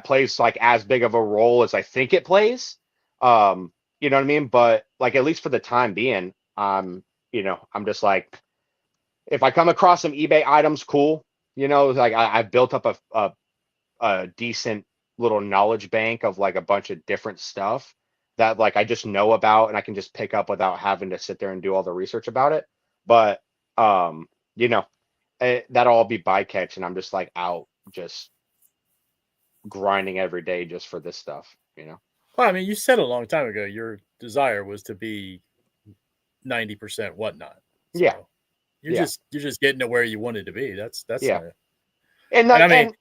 plays like as big of a role as I think it plays, you know what I mean? But like, at least for the time being, you know, I'm just like, if I come across some eBay items, cool. You know, like I've built up a decent little knowledge bank of like a bunch of different stuff that like I just know about, and I can just pick up without having to sit there and do all the research about it. But you know, that'll all be bycatch, and I'm just like out just grinding every day just for this stuff, you know. Well, I mean, you said a long time ago your desire was to be 90% whatnot. So Yeah. You're just getting to where you wanted to be. That's And I mean,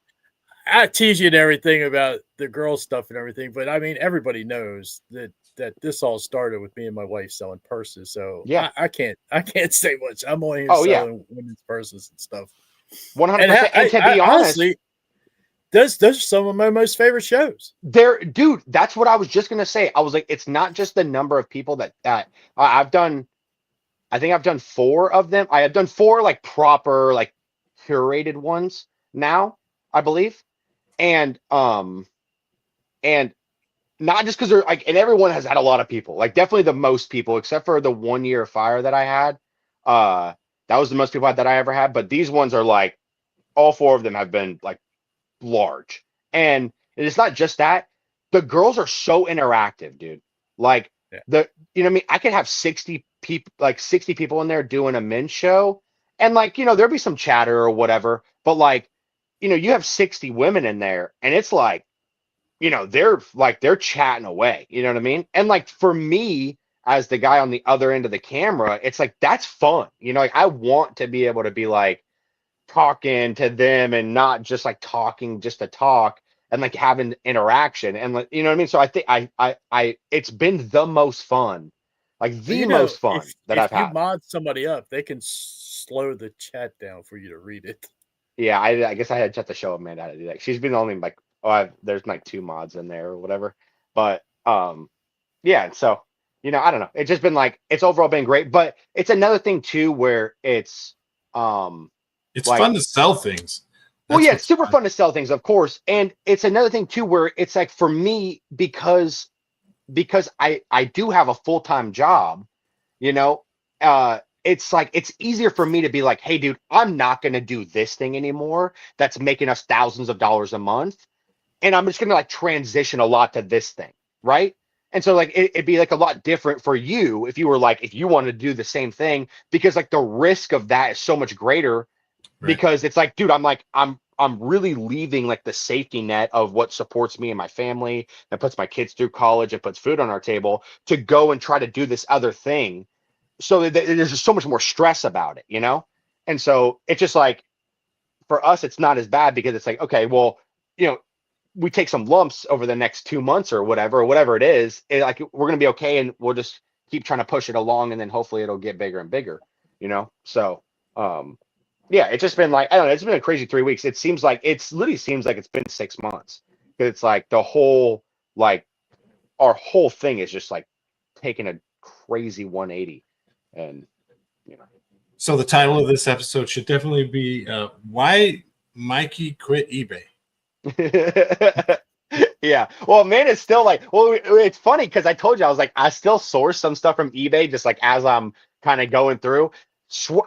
I tease you and everything about the girl stuff and everything, but I mean, everybody knows that this all started with me and my wife selling purses. So I can't say much. I'm only selling women's purses and stuff. 100%. And to be honest, honestly, those are some of my most favorite shows. Dude, that's what I was just gonna say. I was like, it's not just the number of people that I've done. I think I've done 4 of them. I have done 4 like proper, like curated ones now, I believe. And not just because they're like, and everyone has had a lot of people, like definitely the most people, except for the 1 year fire that I had. That was the most people that I ever had. But these ones are like, all four of them have been like large. And it's not just that. The girls are so interactive, dude. Like Yeah. you know what I mean? I could have 60 people, like 60 people in there doing a men's show. And like, there'll be some chatter or whatever, but like, you have 60 women in there and it's like, they're chatting away, you know what I mean? And like for me, as the guy on the other end of the camera, it's like that's fun. Like I want to be able to be like talking to them and not just like talking just to talk and like having interaction and like you know what I mean? So I think I it's been the most fun, like the most fun that I've if you had. mod somebody up, they can slow the chat down for you to read it. Yeah, I guess I had to have to show Amanda how to do that. She's been only like, there's like 2 mods in there or whatever. But yeah, so I don't know. It's just been like it's overall been great, but it's another thing too where it's It's like, fun to sell things. well, That's yeah, what's it's super fun to sell things, of course. And it's another thing too where it's like for me because I do have a full-time job, it's like it's easier for me to be like, hey, dude, I'm not going to do this thing anymore that's making us thousands of dollars a month. And I'm just going to like transition a lot to this thing. Right. And so like it'd be like a lot different for you if you were like, if you wanted to do the same thing, because like the risk of that is so much greater because it's like, dude, I'm really leaving like the safety net of what supports me and my family and puts my kids through college and puts food on our table to go and try to do this other thing. So there's just so much more stress about it. And so it's just like, for us, it's not as bad because it's like, okay, well, we take some lumps over the next 2 months or whatever it is, like we're going to be okay. And we'll just keep trying to push it along. And then hopefully it'll get bigger and bigger, So, yeah, it's just been like, I don't know, it's been a crazy 3 weeks. It literally seems like it's been 6 months. Cause it's like the whole, like our whole thing is just like taking a crazy 180 and, So the title of this episode should definitely be Why Mikey Quit eBay. Yeah. Well, man, it's still like, well, it's funny because I told you, I was like, I still source some stuff from eBay just like as I'm kind of going through.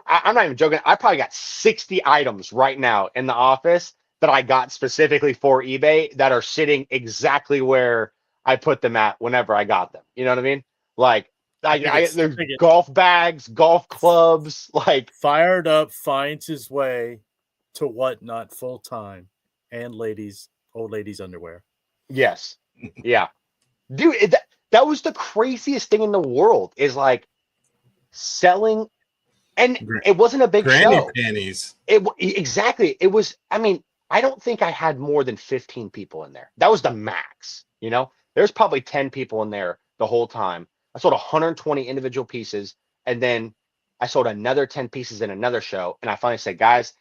I'm not even joking. I probably got 60 items right now in the office that I got specifically for eBay that are sitting exactly where I put them at whenever I got them. You know what I mean? Like, there's golf bags, golf clubs, like Fired Up finds his way to Whatnot full time, and old ladies underwear. Yes, yeah, dude, that was the craziest thing in the world. Is like selling, and it wasn't a big granny show. Panties. Exactly. It was. I mean, I don't think I had more than 15 people in there. That was the max. There's probably 10 people in there the whole time. I sold 120 individual pieces, and then I sold another 10 pieces in another show. And I finally said, guys,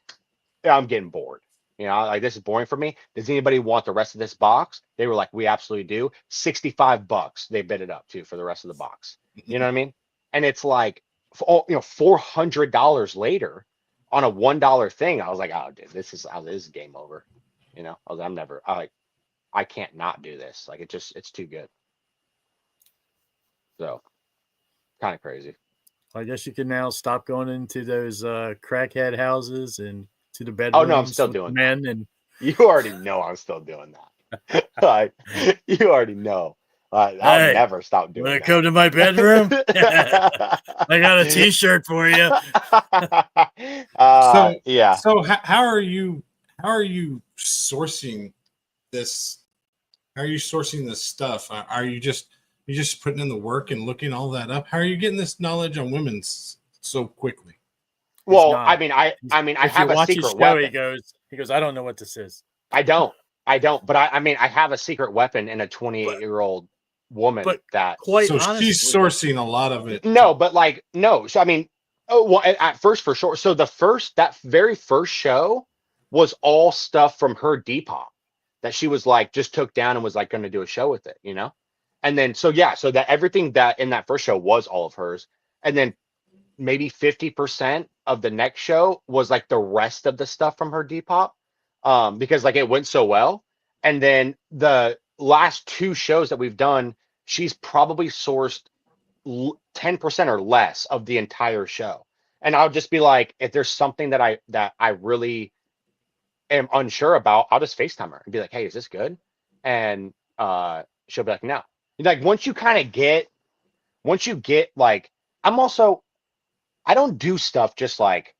I'm getting bored. Like this is boring for me. Does anybody want the rest of this box? They were like, we absolutely do. $65 they bid it up to for the rest of the box. You know what I mean? And it's like, $400 later on a $1 thing. I was like, oh, dude, this is game over. I was like, I can't not do this. Like it's too good. So kind of crazy. I guess you can now stop going into those crackhead houses and to the bedrooms. Oh no, I'm still doing men that. And you already know I'm still doing that. You already know. I'll never stop doing that. Come to my bedroom? I got a t-shirt for you. Yeah. So how are you sourcing this? How are you sourcing this stuff? Are you just putting in the work and looking all that up? How are you getting this knowledge on women so quickly? Well, I mean, I have a secret weapon. He goes, I don't know what this is. I don't, but I mean, I have a secret weapon in a 28-year-old woman that. So honestly, she's sourcing a lot of it. No, but like, no. So, I mean, at first for sure. So that very first show was all stuff from her Depop that she was like, just took down and was like going to do a show with it, And then, so that everything that in that first show was all of hers. And then maybe 50% of the next show was like the rest of the stuff from her Depop, because like it went so well. And then last 2 shows that we've done, she's probably sourced 10% or less of the entire show. And I'll just be like, if there's something that I really am unsure about, I'll just FaceTime her and be like, hey, is this good? And she'll be like, no. Like once you get like, I don't do stuff just like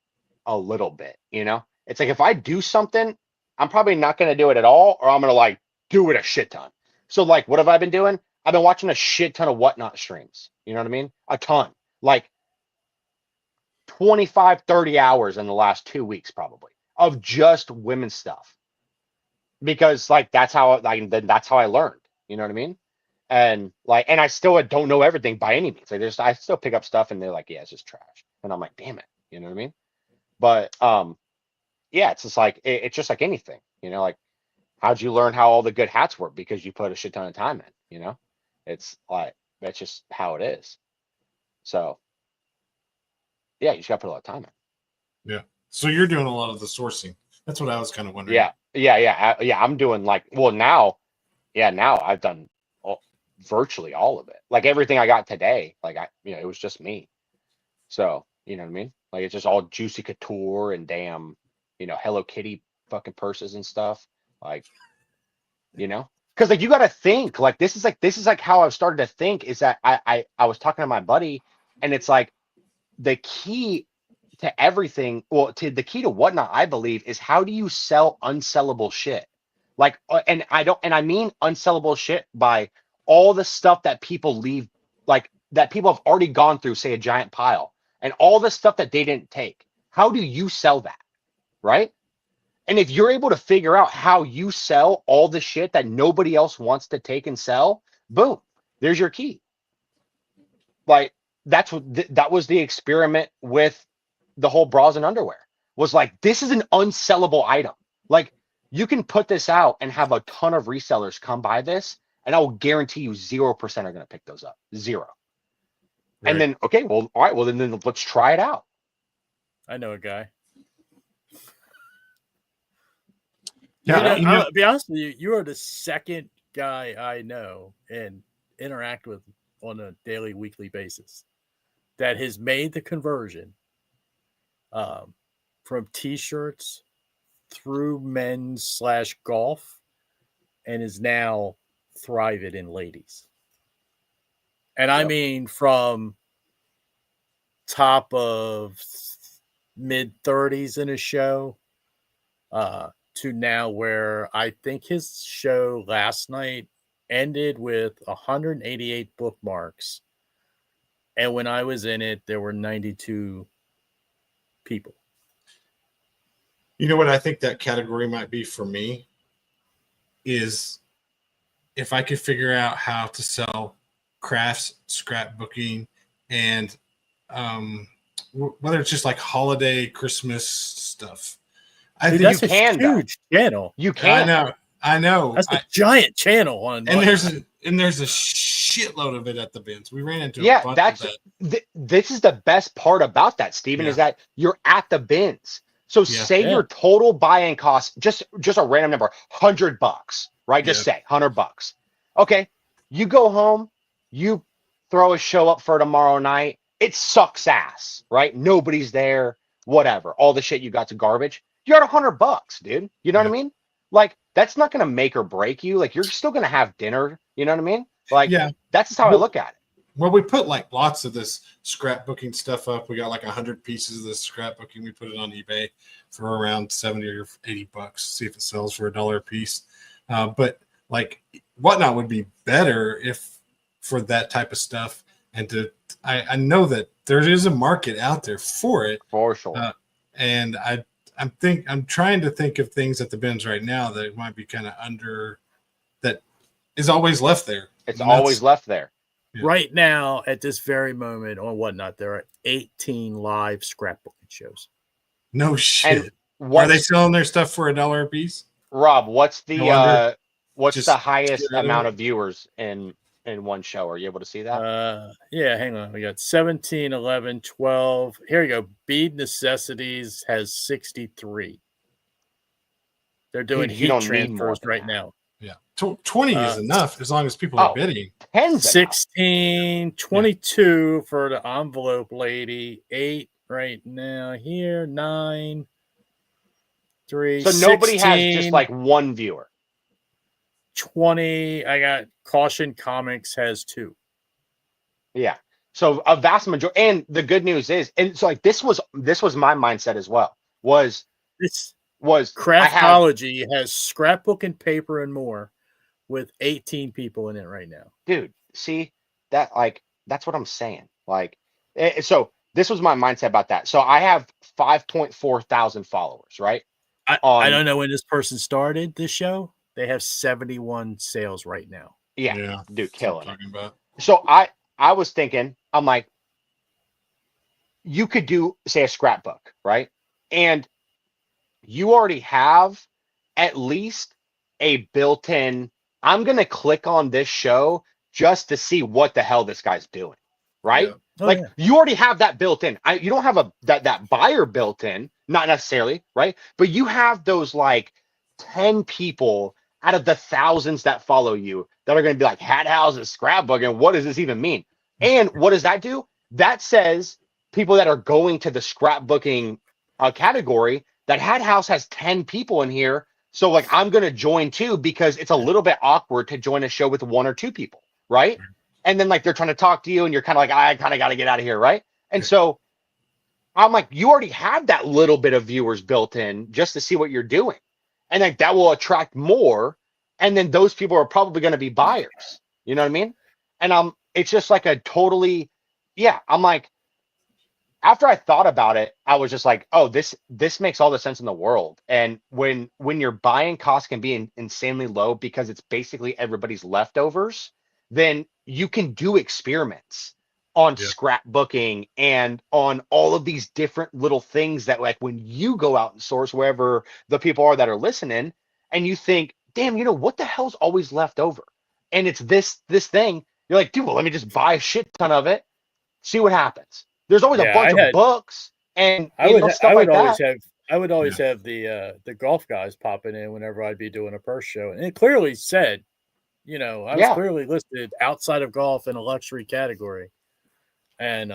a little bit, you know? It's like if I do something, I'm probably not going to do it at all, or I'm going to like do it a shit ton. So like, what have I been doing? I've been watching a shit ton of Whatnot streams. You know what I mean? A ton. Like 25, 30 hours in the last 2 weeks, probably, of just women's stuff. Because like, that's how I learned. You know what I mean? And like, and I still don't know everything by any means. Like I still pick up stuff and they're like, yeah, it's just trash. And I'm like, damn it. You know what I mean? But yeah, it's just like, it's just like anything, you know, like how'd you learn how all the good hats work? Because you put a shit ton of time in, you know, it's like, that's just how it is. So yeah, you just gotta put a lot of time in. Yeah. So you're doing a lot of the sourcing. That's what I was kind of wondering. Yeah. I'm doing like, well, now I've done virtually all of it. Like everything I got today, like it was just me. So, you know what I mean? Like it's just all Juicy Couture and damn, Hello Kitty fucking purses and stuff. Like, because like you got to think like this is like how I've started to think is that I was talking to my buddy, and it's like the key to everything. Well, the key to Whatnot, I believe, is how do you sell unsellable shit? Like, and I mean unsellable shit by all the stuff that people leave, like that people have already gone through, say a giant pile, and all the stuff that they didn't take. How do you sell that? Right? And if you're able to figure out how you sell all the shit that nobody else wants to take and sell, boom, there's your key. Like that was the experiment with the whole bras and underwear. Was like, this is an unsellable item. Like you can put this out and have a ton of resellers come buy this, and I will guarantee you 0% are going to pick those up. 0. Right. And then, okay, well, all right, well, then let's try it out. I know a guy. Yeah, I'll be honest with you. You are the second guy I know and interact with on a daily, weekly basis that has made the conversion from T-shirts through men's / golf, and is now thriving in ladies. And I mean, from top of mid 30s in a show to now where I think his show last night ended with 188 bookmarks. And when I was in it, there were 92 people. You know what I think that category might be for me is if I could figure out how to sell crafts, scrapbooking, and whether it's just like holiday, Christmas stuff. I think that's you a huge channel. You can. I know. That's a giant channel on. And there's a shitload of it at the bins. We ran into a bunch of that. This is the best part about that, Steven, is that you're at the bins. So say your total buy-in cost, just a random number, $100, right? Just say $100. Okay, you go home, you throw a show up for tomorrow night. It sucks ass, right? Nobody's there, whatever. All the shit you got's garbage. You're at $100, dude. You know what I mean? Like that's not gonna make or break you. Like you're still gonna have dinner. You know what I mean? Like that's just how I look at it. Well, we put like lots of this scrapbooking stuff up. We got like 100 pieces of this scrapbooking. We put it on eBay for around $70 or $80. See if it sells for $1 a piece. But like Whatnot would be better if for that type of stuff. And I know that there is a market out there for it. For sure. And I'm trying to think of things at the bins right now that might be kind of under that is always left there. It's always left there. Yeah. Right now, at this very moment on Whatnot, there are 18 live scrapbooking shows. No shit. Are they selling their stuff for $1 a piece? Rob, what's the highest amount of viewers in one show? Are you able to see that? Yeah, hang on. We got 17, 11, 12. Here you go. Bead Necessities has 63. They're doing heat transfers right now. Yeah. 20 is enough as long as people are bidding. 10's 16, 22 for the envelope lady, 8 right now here, 9, 3, So nobody 16, has just like one viewer. 20. I got Caution Comics has 2. Yeah. So a vast majority, and the good news is, and so like this was my mindset as well. Was Craftology has scrapbook and paper and more with 18 people in it right now. Dude, see that, like, that's what I'm saying. Like, so this was my mindset about that. So I have 5.4 thousand followers, right? I don't know when this person started this show. They have 71 sales right now. Yeah, dude, killing it. About. So I was thinking, I'm like, you could do, say, a scrapbook, right? And you already have at least a built-in, I'm going to click on this show just to see what the hell this guy's doing, right? Yeah. You already have that built in. You don't have that buyer built in, not necessarily, right? But you have those like 10 people out of the thousands that follow you that are going to be like, Hat House is scrapbooking. What does this even mean? And what does that do? That says people that are going to the scrapbooking category, that Hat House has 10 people in here. So like, I'm going to join too, because it's a little bit awkward to join a show with 1 or 2 people, right? And then like, they're trying to talk to you and you're kind of like, I kind of got to get out of here, right? And so I'm like, you already have that little bit of viewers built in just to see what you're doing. And like, that will attract more. And then those people are probably going to be buyers. You know what I mean? And it's just like a totally, I'm like, after I thought about it, I was just like, oh, this makes all the sense in the world. And when your buying cost can be insanely low because it's basically everybody's leftovers, then you can do experiments on scrapbooking and on all of these different little things that, like, when you go out and source wherever the people are that are listening, and you think, damn, what the hell's always left over? And it's this thing. You're like, dude, well, let me just buy a shit ton of it, see what happens. There's always a bunch of books and stuff like that. I would always have the golf guys popping in whenever I'd be doing a purse show, and it clearly said, I was clearly listed outside of golf in a luxury category, and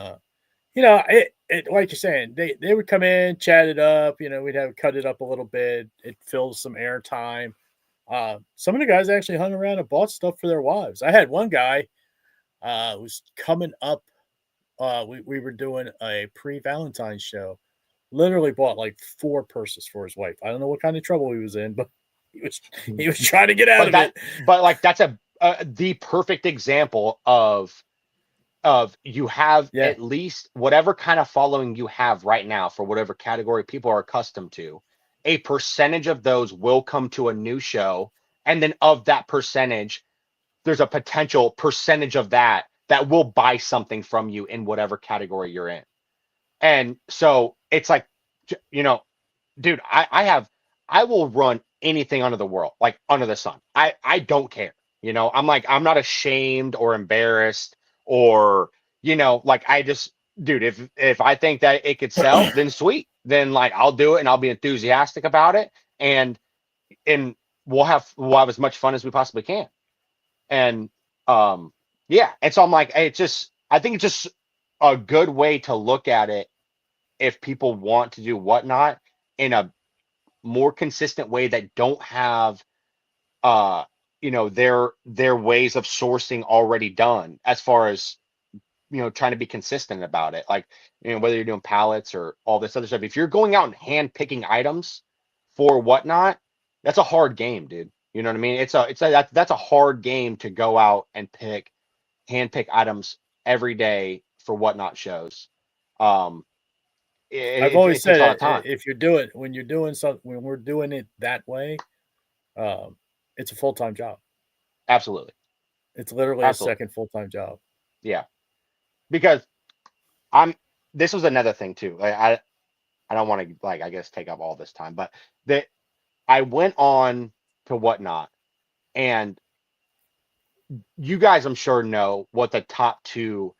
it like you're saying, they would come in, chat it up, we'd have cut it up a little bit, it fills some air time. Some of the guys actually hung around and bought stuff for their wives. I had one guy who's coming up. We were doing a pre-Valentine's show. Literally bought like 4 purses for his wife. I don't know what kind of trouble he was in, but he was trying to get out of it. But like, that's the perfect example of you have at least whatever kind of following you have right now for whatever category people are accustomed to. A percentage of those will come to a new show, and then of that percentage, there's a potential percentage of that will buy something from you in whatever category you're in. And so it's like, dude, I will run anything under the world, like under the sun. I don't care. I'm like, I'm not ashamed or embarrassed or, like, I just, dude, if I think that it could sell, then sweet. Then like, I'll do it and I'll be enthusiastic about it. And we'll have as much fun as we possibly can. And, and so I'm like, I think it's just a good way to look at it if people want to do whatnot in a more consistent way that don't have, their ways of sourcing already done as far as, trying to be consistent about it. Like, whether you're doing pallets or all this other stuff, if you're going out and hand picking items for whatnot, that's a hard game, dude. You know what I mean? That's a hard game to go out and hand pick items every day for whatnot shows. I've always said when we're doing it that way, it's a full-time job. Absolutely. It's literally a second full-time job. Yeah. Because this was another thing too. I don't want to, like, I guess, take up all this time, but that I went on to whatnot, and you guys, I'm sure, know what the top 2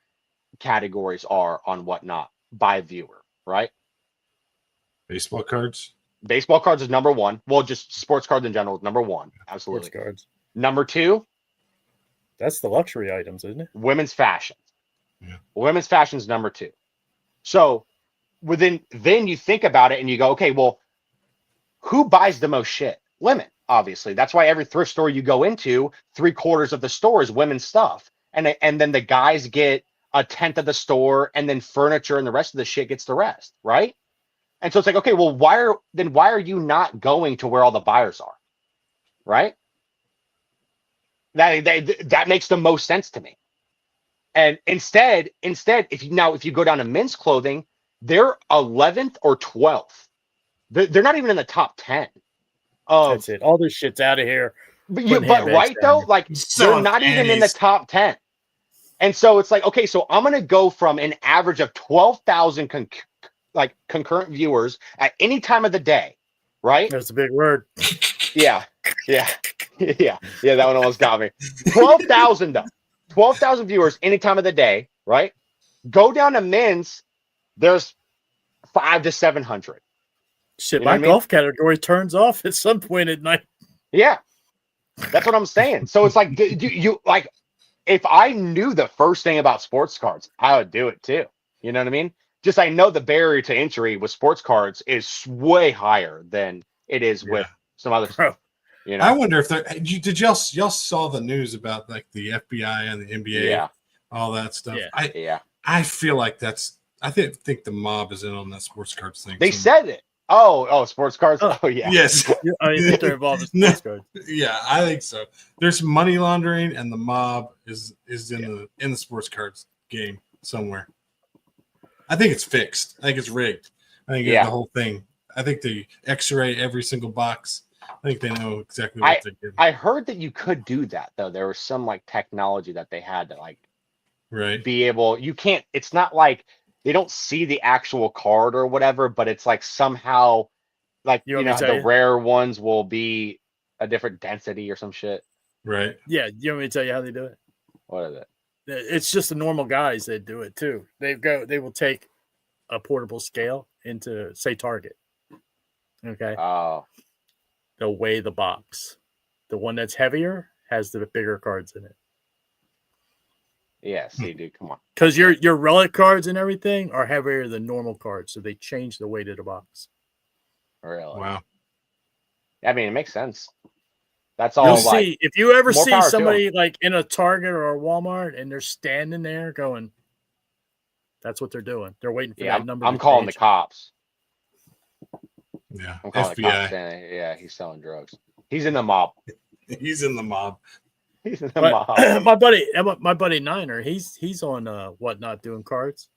categories are on whatnot by viewer, right? Baseball cards. Baseball cards is number 1. Well, just sports cards in general is number 1. Absolutely. Sports cards. Number 2, That's the luxury items, isn't it? women's fashion. Yeah. Women's fashion is number 2. So then you think about it and you go, okay, well, who buys the most shit? Women, obviously. That's why every thrift store you go into, 3/4 of the store is women's stuff. And then the guys get 1/10 of the store, and then furniture and the rest of the shit gets the rest, right? And so it's like, okay, well, why are you not going to where all the buyers are? Right? That makes the most sense to me. And instead, if you go down to men's clothing, they're 11th or 12th. They're not even in the top 10. That's it. All this shit's out of here. But Putting right handbags though, down. like they're not even in the top 10. And so it's like, okay, so I'm gonna go from an average of 12,000 concurrent viewers at any time of the day, right? That's a big word. Yeah. That one almost got me. 12,000 though. 12,000 viewers any time of the day, right? Go down to men's, there's 500 to 700. Shit, You know my what I mean? golf category turns off at some point at night. Yeah, that's what I'm saying. So it's like, you like, if I knew the first thing about sports cards, I would do it too. You know what I mean? Just I know the barrier to entry with sports cards is way higher than it is with some other stuff. You know? I wonder if did y'all saw the news about like the FBI and the NBA, all that stuff. Yeah. I feel like I think the mob is in on that sports cards thing. They said it. Oh, sports cards. Oh yeah. Yes. I think they're involved in sports cards. Yeah, I think so. There's money laundering, and the mob is in the sports cards game somewhere. I think it's fixed. I think it's rigged. I think the whole thing. I think they X-ray every single box. I think they know exactly what they're doing. I heard that you could do that though. There was some like technology that they had to like be able. You can't. It's not like they don't see the actual card or whatever, but it's like somehow, like the rare ones will be a different density or some shit. Right. Yeah. You want me to tell you how they do it? What is it? It's just the normal guys that do it too. They will take a portable scale into, say, Target. Okay. Oh. They'll weigh the box. The one that's heavier has the bigger cards in it. Yeah, see, dude, come on. Because your relic cards and everything are heavier than normal cards, so they change the weight of the box. Really? Wow. I mean, it makes sense. That's all. You'll like, see if you ever more see power to somebody like in a Target or a Walmart and they're standing there going, that's what they're doing. They're waiting for that number. I'm calling the cops. Yeah, I'm calling the cops. Yeah, he's selling drugs. He's in the mob. He's in the mob. He's in the mob. My buddy Niner, he's on Whatnot doing cards.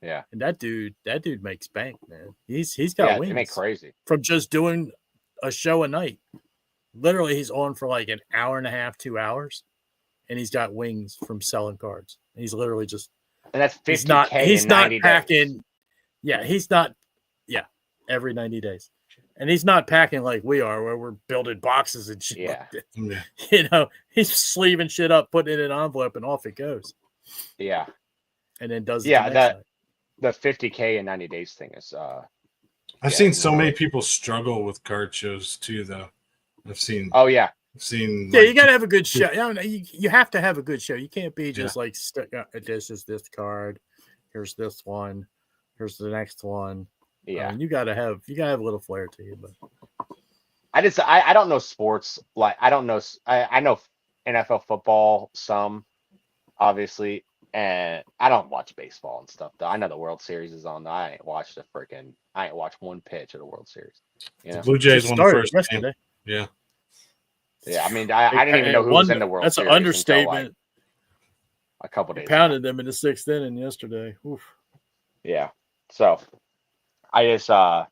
Yeah, and that dude makes bank, man. He's got wings. They make crazy from just doing a show a night. Literally, he's on for like an hour and a half, 2 hours, and he's got wings from selling cards. He's literally just, and that's 50K. He's not packing. Days. Yeah, he's not. Yeah, every 90 days, and he's not packing like we are, where we're building boxes and shit. Yeah, like you know, he's sleeving shit up, putting it in an envelope, and off it goes. Yeah, and then does the 50K in 90 days thing is. I've seen so many people struggle with card shows too, though. I've seen. Oh yeah. I've seen. Yeah, you gotta have a good show. You have to have a good show. You can't be just like this is this card. Here's this one. Here's the next one. Yeah, you gotta have a little flair to you. But I don't know sports. Like I don't know. I know NFL football some, obviously, and I don't watch baseball and stuff. Though I know the World Series is on. I ain't watched one pitch of the World Series. You know? The Blue Jays won the first game. Yeah. Yeah, I mean, I didn't even know who was in the World Series. That's an understatement. A couple days. Pounded them in the 6th inning yesterday. Oof. Yeah. So, I just. But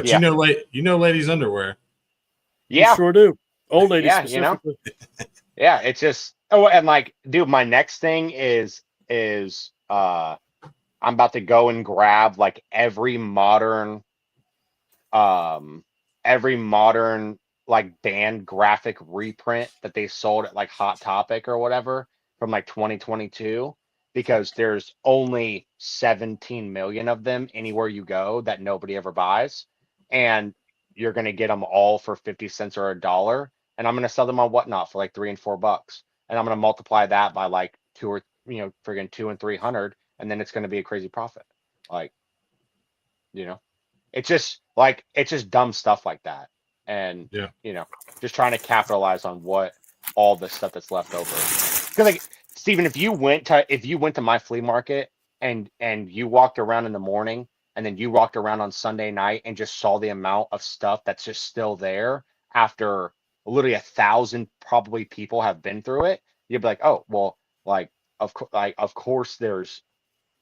you know, ladies' underwear. Yeah, you sure do. Old ladies, yeah, specifically. Yeah, it's just. Oh, and like, dude, my next thing is I'm about to go and grab like every modern like band graphic reprint that they sold at like Hot Topic or whatever from like 2022, because there's only 17 million of them anywhere you go that nobody ever buys, and you're going to get them all for 50 cents or $1. and I'm gonna sell them on Whatnot for like $3 and $4, and I'm gonna multiply that by like two or friggin' 200 and 300, and then it's gonna be a crazy profit. Like, it's just dumb stuff like that, and Yeah. just trying to capitalize on what all the stuff that's left over. Because like Steven, if you went to my flea market and you walked around in the morning and then you walked around on Sunday night and just saw the amount of stuff that's just still there after literally 1,000 probably people have been through it, you'd be like, oh well, like of course there's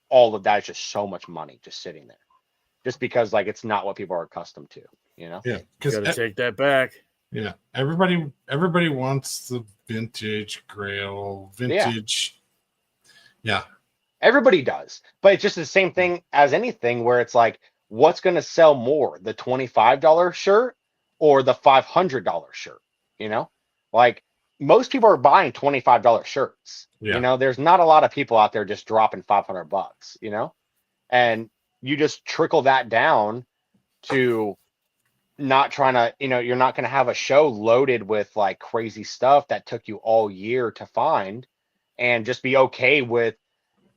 all of that is just so much money just sitting there, just because like it's not what people are accustomed to, Yeah, Got to take that back. Yeah, everybody wants the vintage grail, vintage. Yeah. Everybody does, but it's just the same thing as anything where it's like, what's going to sell more, the $25 shirt or the $500 shirt? Like most people are buying $25 shirts. Yeah. There's not a lot of people out there just dropping $500. And you just trickle that down to not trying to, you're not going to have a show loaded with like crazy stuff that took you all year to find, and just be okay with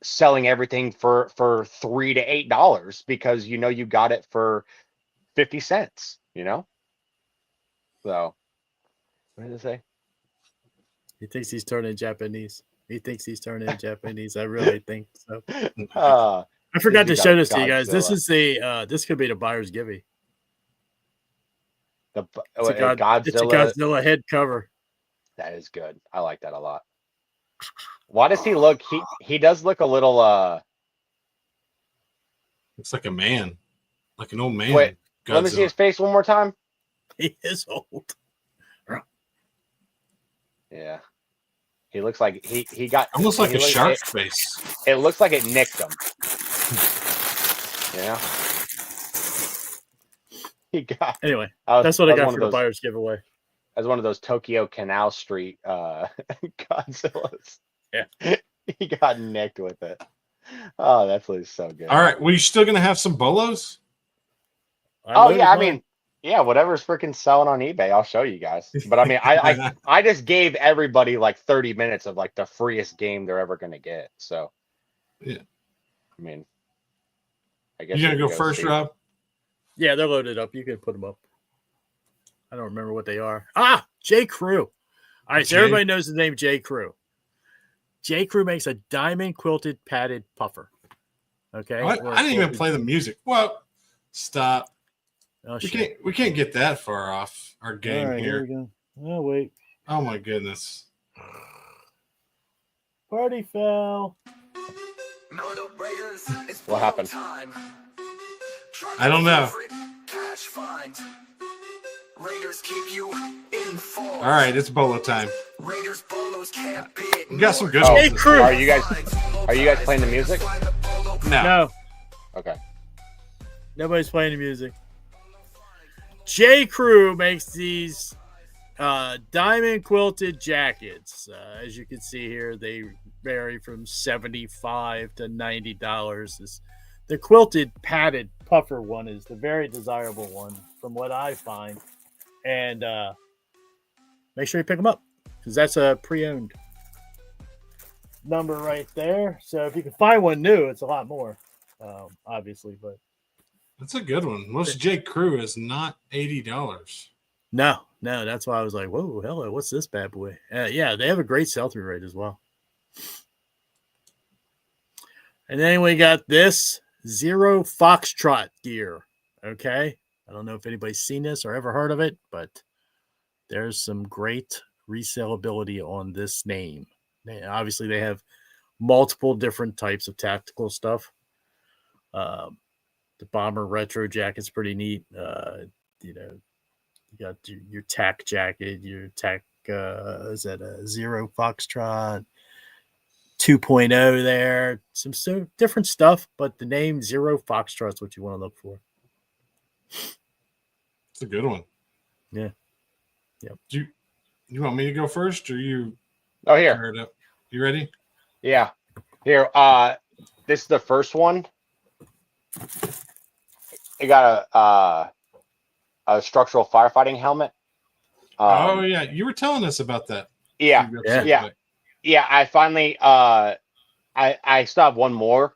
selling everything for $3 to $8 because you got it for 50 cents. So what did it say? He thinks he's turning Japanese. I really think so. I forgot to show this to you guys. This is this could be the buyer's giveaway. It's a Godzilla head cover. That is good. I like that a lot. Why does he look? He does look a little. Looks like a man, like an old man. Wait, let me see his face one more time. He is old. Yeah, he looks like he got almost like a shark face. It looks like it nicked him. Yeah. Anyway, that's what I got for the buyer's giveaway. As one of those Tokyo Canal Street Godzillas. Yeah. He got nicked with it. Oh, that's so good. All right. Well, you still going to have some bolos? Oh, yeah. I mean, yeah, whatever's freaking selling on eBay, I'll show you guys. But I mean, I just gave everybody like 30 minutes of like the freest game they're ever going to get. So, yeah. I mean, I guess you're going to go first, Rob? Yeah, they're loaded up. You can put them up. I don't remember what they are. Ah, J. Crew. All right, so everybody knows the name J. Crew. J. Crew makes a diamond quilted padded puffer. Okay. I didn't even play the music. Well, stop. Oh, we can't get that far off our game all right, here. Here we go. Oh, wait. Oh, my goodness. Party foul. What happened? I don't know. All right, it's bolo time. We got some good J. Crew. Are you guys playing the music? No. Okay. Nobody's playing the music. J. Crew makes these diamond quilted jackets. As you can see here, they vary from $75 to $90. The quilted padded puffer one is the very desirable one from what I find. And make sure you pick them up because that's a pre-owned number right there. So if you can find one new, it's a lot more, obviously. But that's a good one. Most J. Crew is not $80. No, that's why I was like, whoa, hello, what's this bad boy? Yeah, they have a great sell-through rate as well. And then we got this Zero Foxtrot gear. Okay. I don't know if anybody's seen this or ever heard of it, but there's some great resellability on this name. Obviously, they have multiple different types of tactical stuff. The bomber retro jacket's pretty neat. You got your tack jacket, your tack, is that a Zero Foxtrot 2.0 there? Some different stuff, but the name Zero Foxtrot is what you want to look for. It's a good one. Yeah. Yep. Do you want me to go first or you? Oh, here. You ready? Yeah. Here. This is the first one. It got a structural firefighting helmet. Oh yeah, you were telling us about that. Yeah, Yeah. yeah. I finally I still have one more.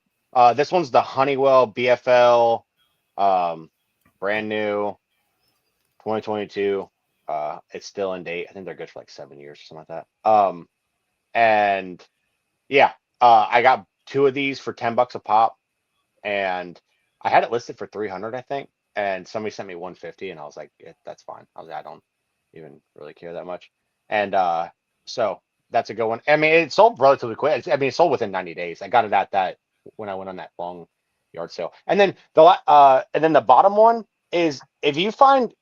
This one's the Honeywell BFL, brand new, 2022. It's still in date. I think they're good for like 7 years or something like that. And yeah, I got 2 of these for $10 a pop, and I had it listed for 300, I think, and somebody sent me 150, and I was like, that's fine. I was like, I don't even really care that much, and so that's a good one. I mean, it sold relatively quick. I mean, it sold within 90 days. I got it at that when I went on that long yard sale, and then the bottom one is if you find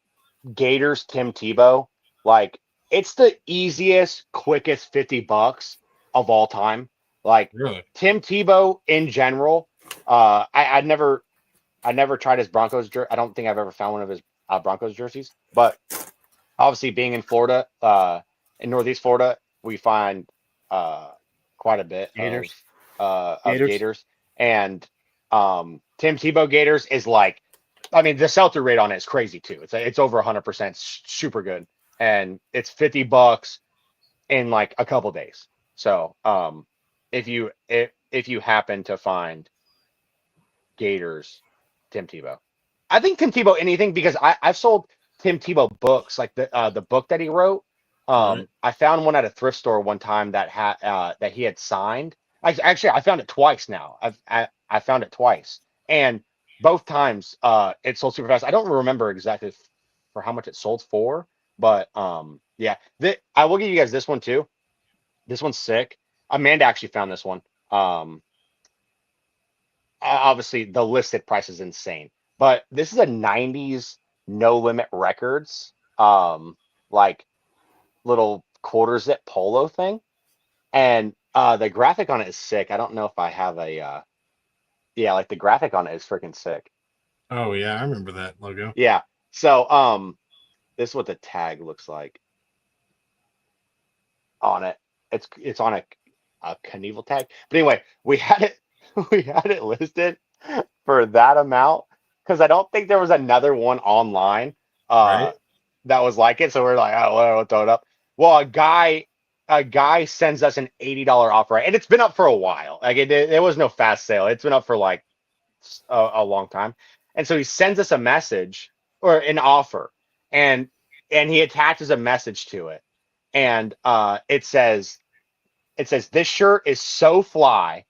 Gators Tim Tebow, like it's the easiest, quickest $50 of all time. Like Really? Tim Tebow in general. I never tried his Broncos jersey. I don't think I've ever found one of his Broncos jerseys. But obviously, being in Florida, in Northeast Florida, we find quite a bit Gators. Of Gators. Gators. And Tim Tebow Gators is like, I mean, the sell-through rate on it is crazy too. It's over 100%, super good, and it's $50 in like a couple days. So if you happen to find Gators, Tim Tebow, I think Tim Tebow anything, because I've sold Tim Tebow books, like the book that he wrote. Right. I found one at a thrift store one time that had that he had signed. I found it twice now. I found it twice, and both times it sold super fast. I don't remember exactly for how much it sold for, but yeah, I will give you guys this one too. This one's sick. Amanda actually found this one. Obviously the listed price is insane, but this is a 90s No Limit Records like little quarter zip polo thing, and the graphic on it is sick. I don't know if I have a yeah, like the graphic on it is freaking sick. Oh yeah, I remember that logo. Yeah. So this is what the tag looks like on it. It's on a Knievel tag. But anyway, we had it listed for that amount because I don't think there was another one online Right. that was like it. So we're like, oh, whatever, we'll throw it up. Well, a guy sends us an $80 offer, and it's been up for a while. Like there was no fast sale. It's been up for like a long time. And so he sends us a message or an offer, and he attaches a message to it, and it says this shirt is so fly ...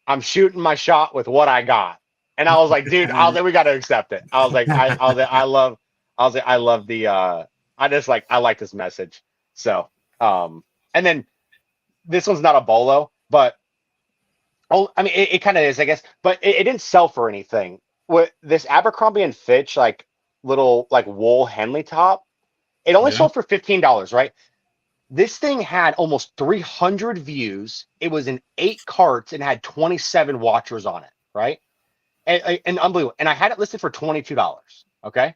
I'm shooting my shot with what I got. And I was like, dude, I was like, we got to accept it. I was like, I love the I like this message. So and then this one's not a bolo, but I mean, it kind of is, I guess, but it didn't sell for anything. With this Abercrombie and Fitch, like little like wool Henley top, it only Yeah. sold for $15, right? This thing had almost 300 views. It was in 8 carts and had 27 watchers on it, right? And unbelievable. And I had it listed for $22. Okay.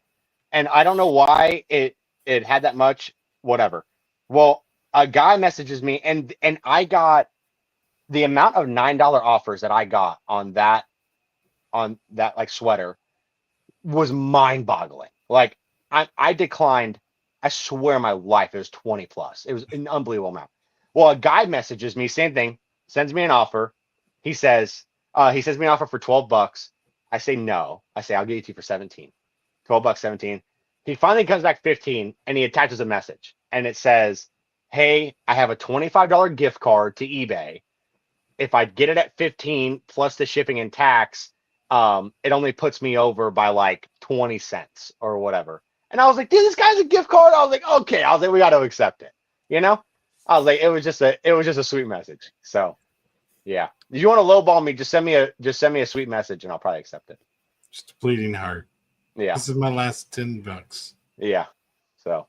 And I don't know why it had that much, whatever. Well, a guy messages me, and I got the amount of $9 offers that I got on that like sweater was mind-boggling. Like I declined, I swear my life, it was 20 plus. It was an unbelievable amount. Well, a guy messages me, same thing, sends me an offer. He sends me an offer for $12. I say no. I say I'll give it to you for 17. $12, 17. He finally comes back 15, and he attaches a message, and it says, hey, I have a $25 gift card to eBay. If I get it at 15 plus the shipping and tax, it only puts me over by like 20 cents or whatever. And I was like, dude, this guy's a gift card. I was like, okay. I was like, we got to accept it. You know, I was like, it was just a sweet message. So yeah, if you want to lowball me, just send me a sweet message and I'll probably accept it. Just a bleeding heart. Yeah. This is my last $10. Yeah. So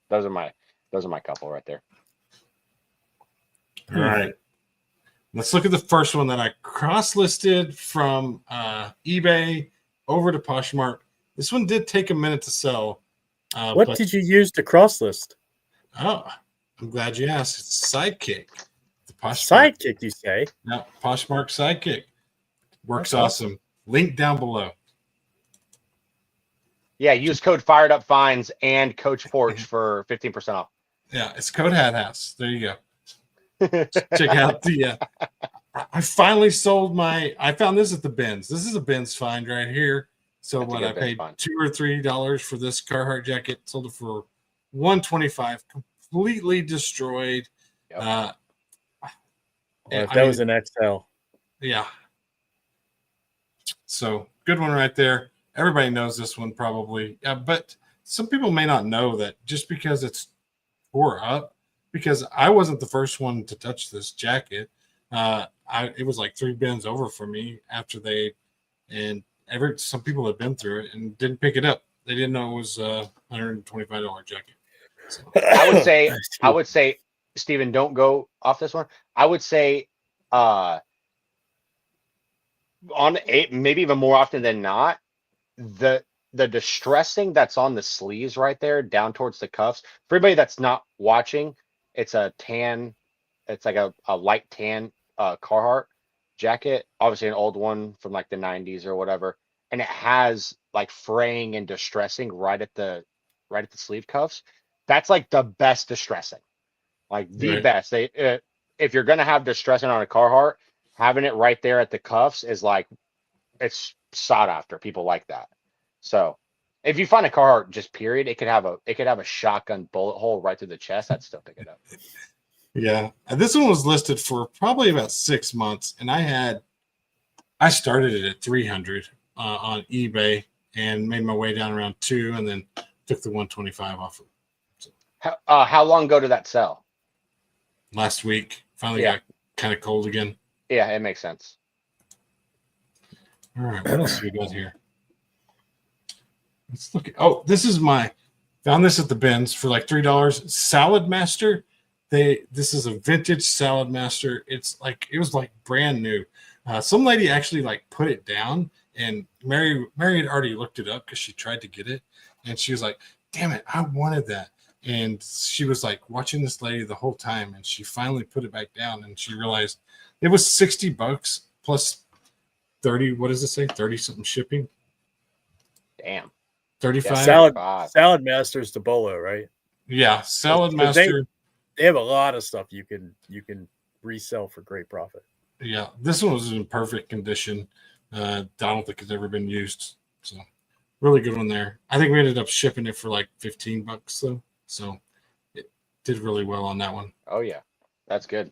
those are my couple right there. All right. Let's look at the first one that I cross-listed from eBay over to Poshmark. This one did take a minute to sell. What did you use to cross list? Oh, I'm glad you asked. It's Sidekick. The Poshmark. Sidekick, you say? No, Poshmark Sidekick. Works awesome. Link down below. Yeah, use code Firedupfinds and Coach Porch for 15% off. Yeah, it's code hathouse. There you go. Check out the. I finally sold my. I found this at the bins. This is a bins find right here. So That's a what good I bins paid find. $2 or $3 for this Carhartt jacket. Sold it for $125. Completely destroyed. Yep. Well, if that was an XL. Yeah. So good one right there. Everybody knows this one probably. But some people may not know that just because it's tore up, because I wasn't the first one to touch this jacket. It was like 3 bins over for me after some people had been through it and didn't pick it up. They didn't know it was a $125 jacket. So. I would say, Steven, don't go off this one. I would say, maybe even more often than not, the distressing that's on the sleeves right there down towards the cuffs. For everybody that's not watching, it's a tan. It's like a light tan Carhartt jacket, obviously an old one from like the 90s or whatever, and it has like fraying and distressing right at the sleeve cuffs. That's like the best distressing, like the best. If you're gonna have distressing on a Carhartt, having it right there at the cuffs is like, it's sought after. People like that. So if you find a Carhartt just period, it could have a shotgun bullet hole right through the chest. I'd still pick it up. Yeah, and this one was listed for probably about 6 months, and I started it at 300 on eBay and made my way down around 2, and then took the 125 off of it. So, how long ago did that sell? Last week. Finally got kind of cold again. Yeah, it makes sense. All right, what else we got here? Let's look at. Oh, found this at the bins for like $3. Salad Master. This is a vintage Salad Master. It was like brand new. Some lady actually like put it down, and Mary had already looked it up because she tried to get it, and she was like, "Damn it, I wanted that." And she was like watching this lady the whole time, and she finally put it back down, and she realized it was $60 plus 30. What does it say? 30 something shipping. Damn. 35. Yeah, Salad Master's the Bolo, right? Yeah, Salad Master. They have a lot of stuff you can resell for great profit. Yeah, this one was in perfect condition. I don't think it's ever been used. So really good one there. I think we ended up shipping it for like $15 though. So it did really well on that one. Oh yeah, that's good.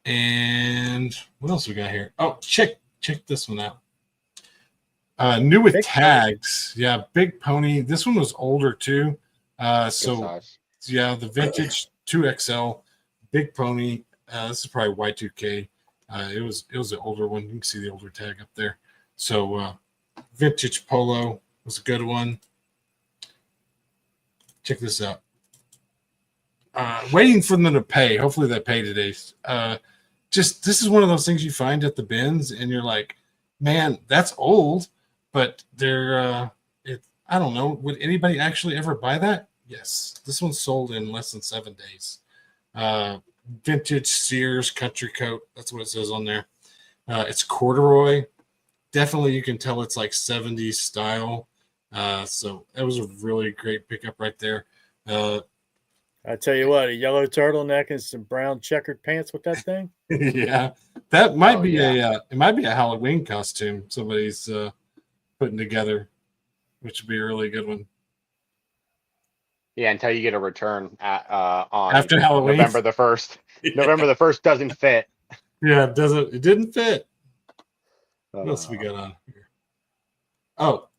And what else we got here? Oh, check this one out. New with tags. Yeah, Big Pony. This one was older too. Yeah, the vintage 2XL Big Pony. This is probably Y2K. It was an older one. You can see the older tag up there. So vintage polo was a good one. Check this out. Waiting for them to pay. Hopefully they pay today. This is one of those things you find at the bins, and you're like, man, that's old, but they're I don't know. Would anybody actually ever buy that? Yes, this one sold in less than 7 days. Vintage Sears country coat. That's what it says on there. It's corduroy. Definitely, you can tell it's like 70s style. So that was a really great pickup right there. I tell you what, a yellow turtleneck and some brown checkered pants with that thing. Yeah, that might be it might be a Halloween costume somebody's putting together, which would be a really good one. Yeah, until you get a return on after Halloween, November the 1st. Yeah. November the 1st doesn't fit. Yeah, it doesn't. It didn't fit. What else we got on here? Oh,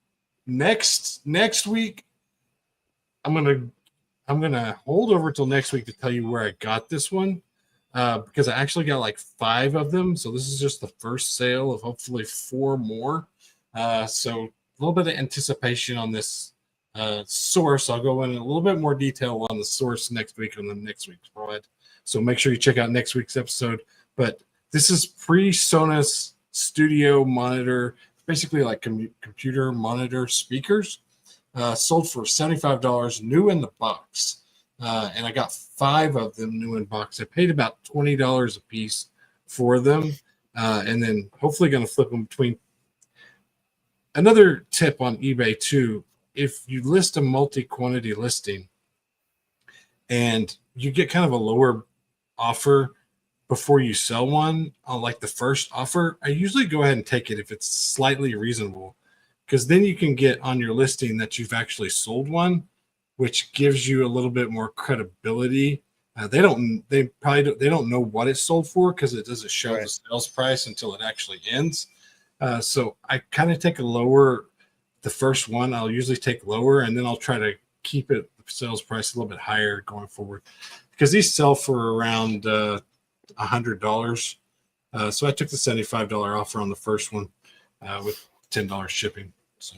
next week, I'm gonna hold over till next week to tell you where I got this one, because I actually got like 5 of them. So this is just the first sale of hopefully 4 more. So a little bit of anticipation on this source. I'll go in a little bit more detail on the source next week on the next week's pod. So make sure you check out next week's episode. But this is pre-Sonos Studio monitor, basically like computer monitor speakers. Sold for $75 new in the box. And I got 5 of them new in box. I paid about $20 a piece for them. And then hopefully going to flip them between another tip on eBay too, if you list a multi-quantity listing and you get kind of a lower offer before you sell one on like the first offer, I usually go ahead and take it if it's slightly reasonable, because then you can get on your listing that you've actually sold one, which gives you a little bit more credibility. They don't know what it's sold for because it doesn't show the sales price until it actually ends. So I kind of take a lower, the first one I'll usually take lower, and then I'll try to keep it the sales price a little bit higher going forward, because these sell for around $100. So I took the $75 offer on the first one with $10 shipping. So,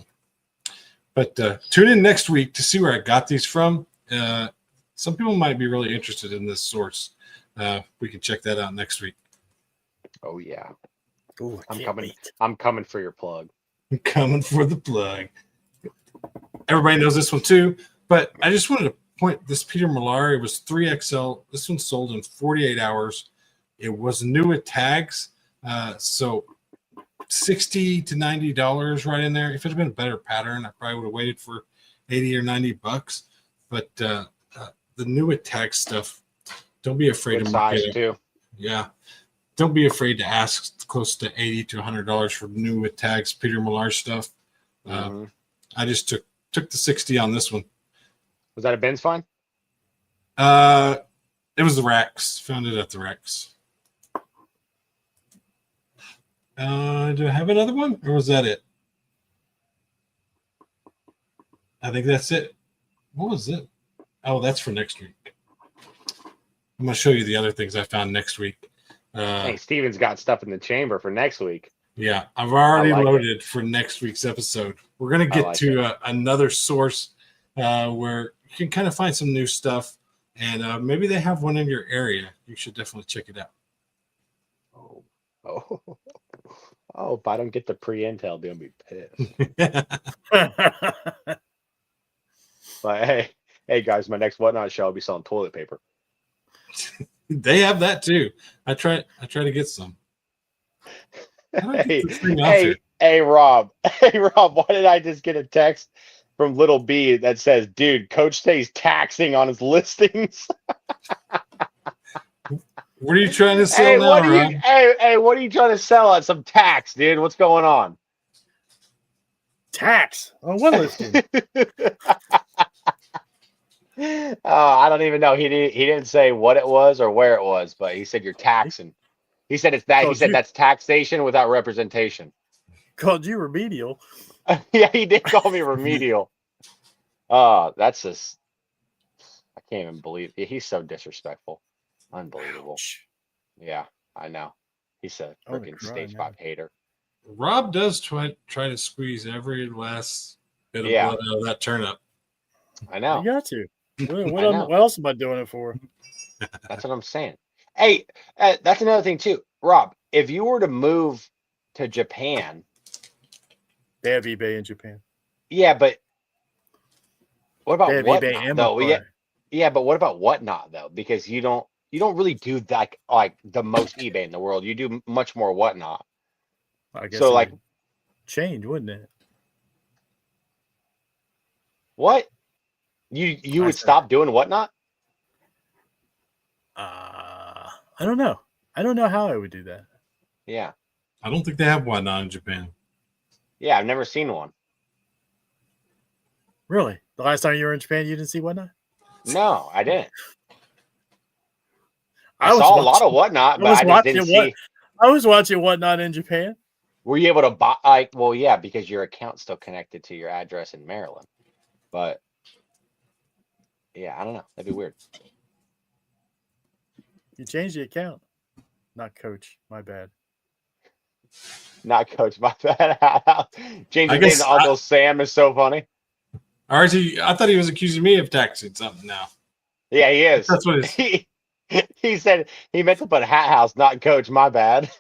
but tune in next week to see where I got these from. Some people might be really interested in this source. We can check that out next week. Oh yeah. Ooh, I'm coming for your plug. I'm coming for the plug. Everybody knows this one too, but I just wanted to point this Peter Millar. It was 3XL. This one sold in 48 hours. It was new with tags. So $60 to $90 right in there. If it had been a better pattern, I probably would have waited for $80 or $90. But the new with tag stuff, don't be afraid Good to mark size it. too. Yeah. Don't be afraid to ask close to $80 to $100 for new with tags, Peter Millar stuff. I just took the 60 on this one. Was that a Ben's find? It was the racks. Found it at the racks. Do I have another one, or was that it? I think that's it. What was it? Oh, that's for next week. I'm going to show you the other things I found next week. Hey, Steven's got stuff in the chamber for next week. Yeah, I've already like loaded for next week's episode. We're going to get to another source where you can kind of find some new stuff, and maybe they have one in your area. You should definitely check it out. Oh, if I don't get the pre-intel, they'll be pissed. But hey guys, my next Whatnot show, I'll be selling toilet paper. They have that too. I try to get some. Hey, Rob. Hey, Rob, why did I just get a text from Little B that says, dude, Coach stays taxing on his listings? What are you trying to sell now, Rob? Hey, what are you trying to sell on some tax, dude? What's going on? Tax on what listing? I don't even know. He didn't say what it was or where it was, but he said you're taxing. He said it's that. He said that's taxation without representation. Called you remedial. Yeah, he did call me remedial. That's just. I can't even believe it. He's so disrespectful. Unbelievable. Ouch. Yeah, I know. He's a freaking stage 5 hater. Rob does try to squeeze every last bit of blood out of that turnip. I know. You got to. What else am I doing it for? That's what I'm saying. Hey, that's another thing too, Rob. If you were to move to Japan, they have eBay in Japan. Yeah, but what about Whatnot though? Yeah, but what about Whatnot though? Because you don't really do that like the most eBay in the world. You do much more Whatnot. I guess so. Like, change, wouldn't it? What? You would stop doing Whatnot? I don't know. I don't know how I would do that. Yeah. I don't think they have Whatnot in Japan. Yeah, I've never seen one. Really? The last time you were in Japan, you didn't see Whatnot? No, I didn't. I saw a lot of Whatnot, but I just didn't see. I was watching Whatnot in Japan. Were you able to buy? Well, yeah, because your account's still connected to your address in Maryland. But yeah, I don't know. That'd be weird. You changed the account. Not Coach. My bad. Not Coach. My bad. Changing name to Uncle Sam is so funny. RT, I thought he was accusing me of taxing something now. Yeah, he is. That's what he said. He meant to put Hat House, not Coach. My bad.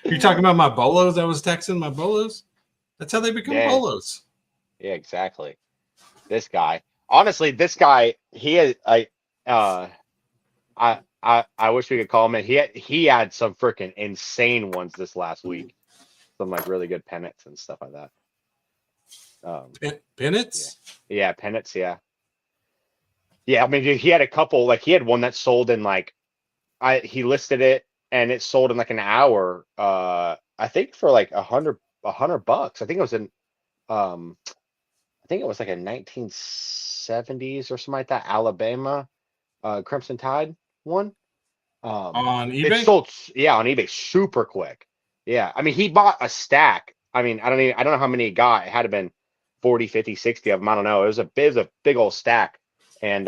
You're talking about my bolos? I was taxing my bolos? That's how they become bolos. Yeah, exactly. This guy. Honestly, this guy, he is I wish we could call him in. He had some freaking insane ones this last week. some like really good pennants and stuff like that. Pennants? Yeah, pennants. Yeah. Yeah, I mean, he had a couple. Like he had one that sold in like, he listed it and it sold in like an hour. I think for like $100. I think it was in, I think it was like a 1970s or something like that. Alabama, Crimson Tide one. On It eBay? sold, yeah, on eBay super quick. Yeah, I mean, he bought a stack. I mean, I don't know how many he got. It had to been 40, 50, 60 of them. I don't know. It was a big old stack. And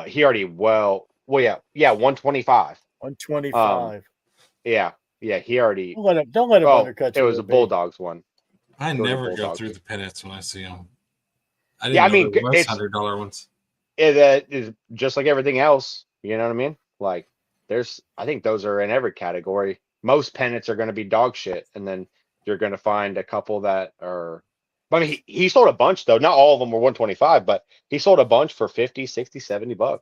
he already yeah, 125. 125. Yeah, he already. Don't let him Oh, undercut it you. was a Bulldogs one. I Georgia never go Bulldogs. through the pennants when I see them. I Yeah, I didn't know mean, there was it's $100 ones. it is just like everything else. You know what I mean? Like I think those are in every category. Most pennants are going to be dog shit, and then you're going to find a couple that are. I mean, he sold a bunch though. Not all of them were 125, but he sold a bunch for 50, 60, $70.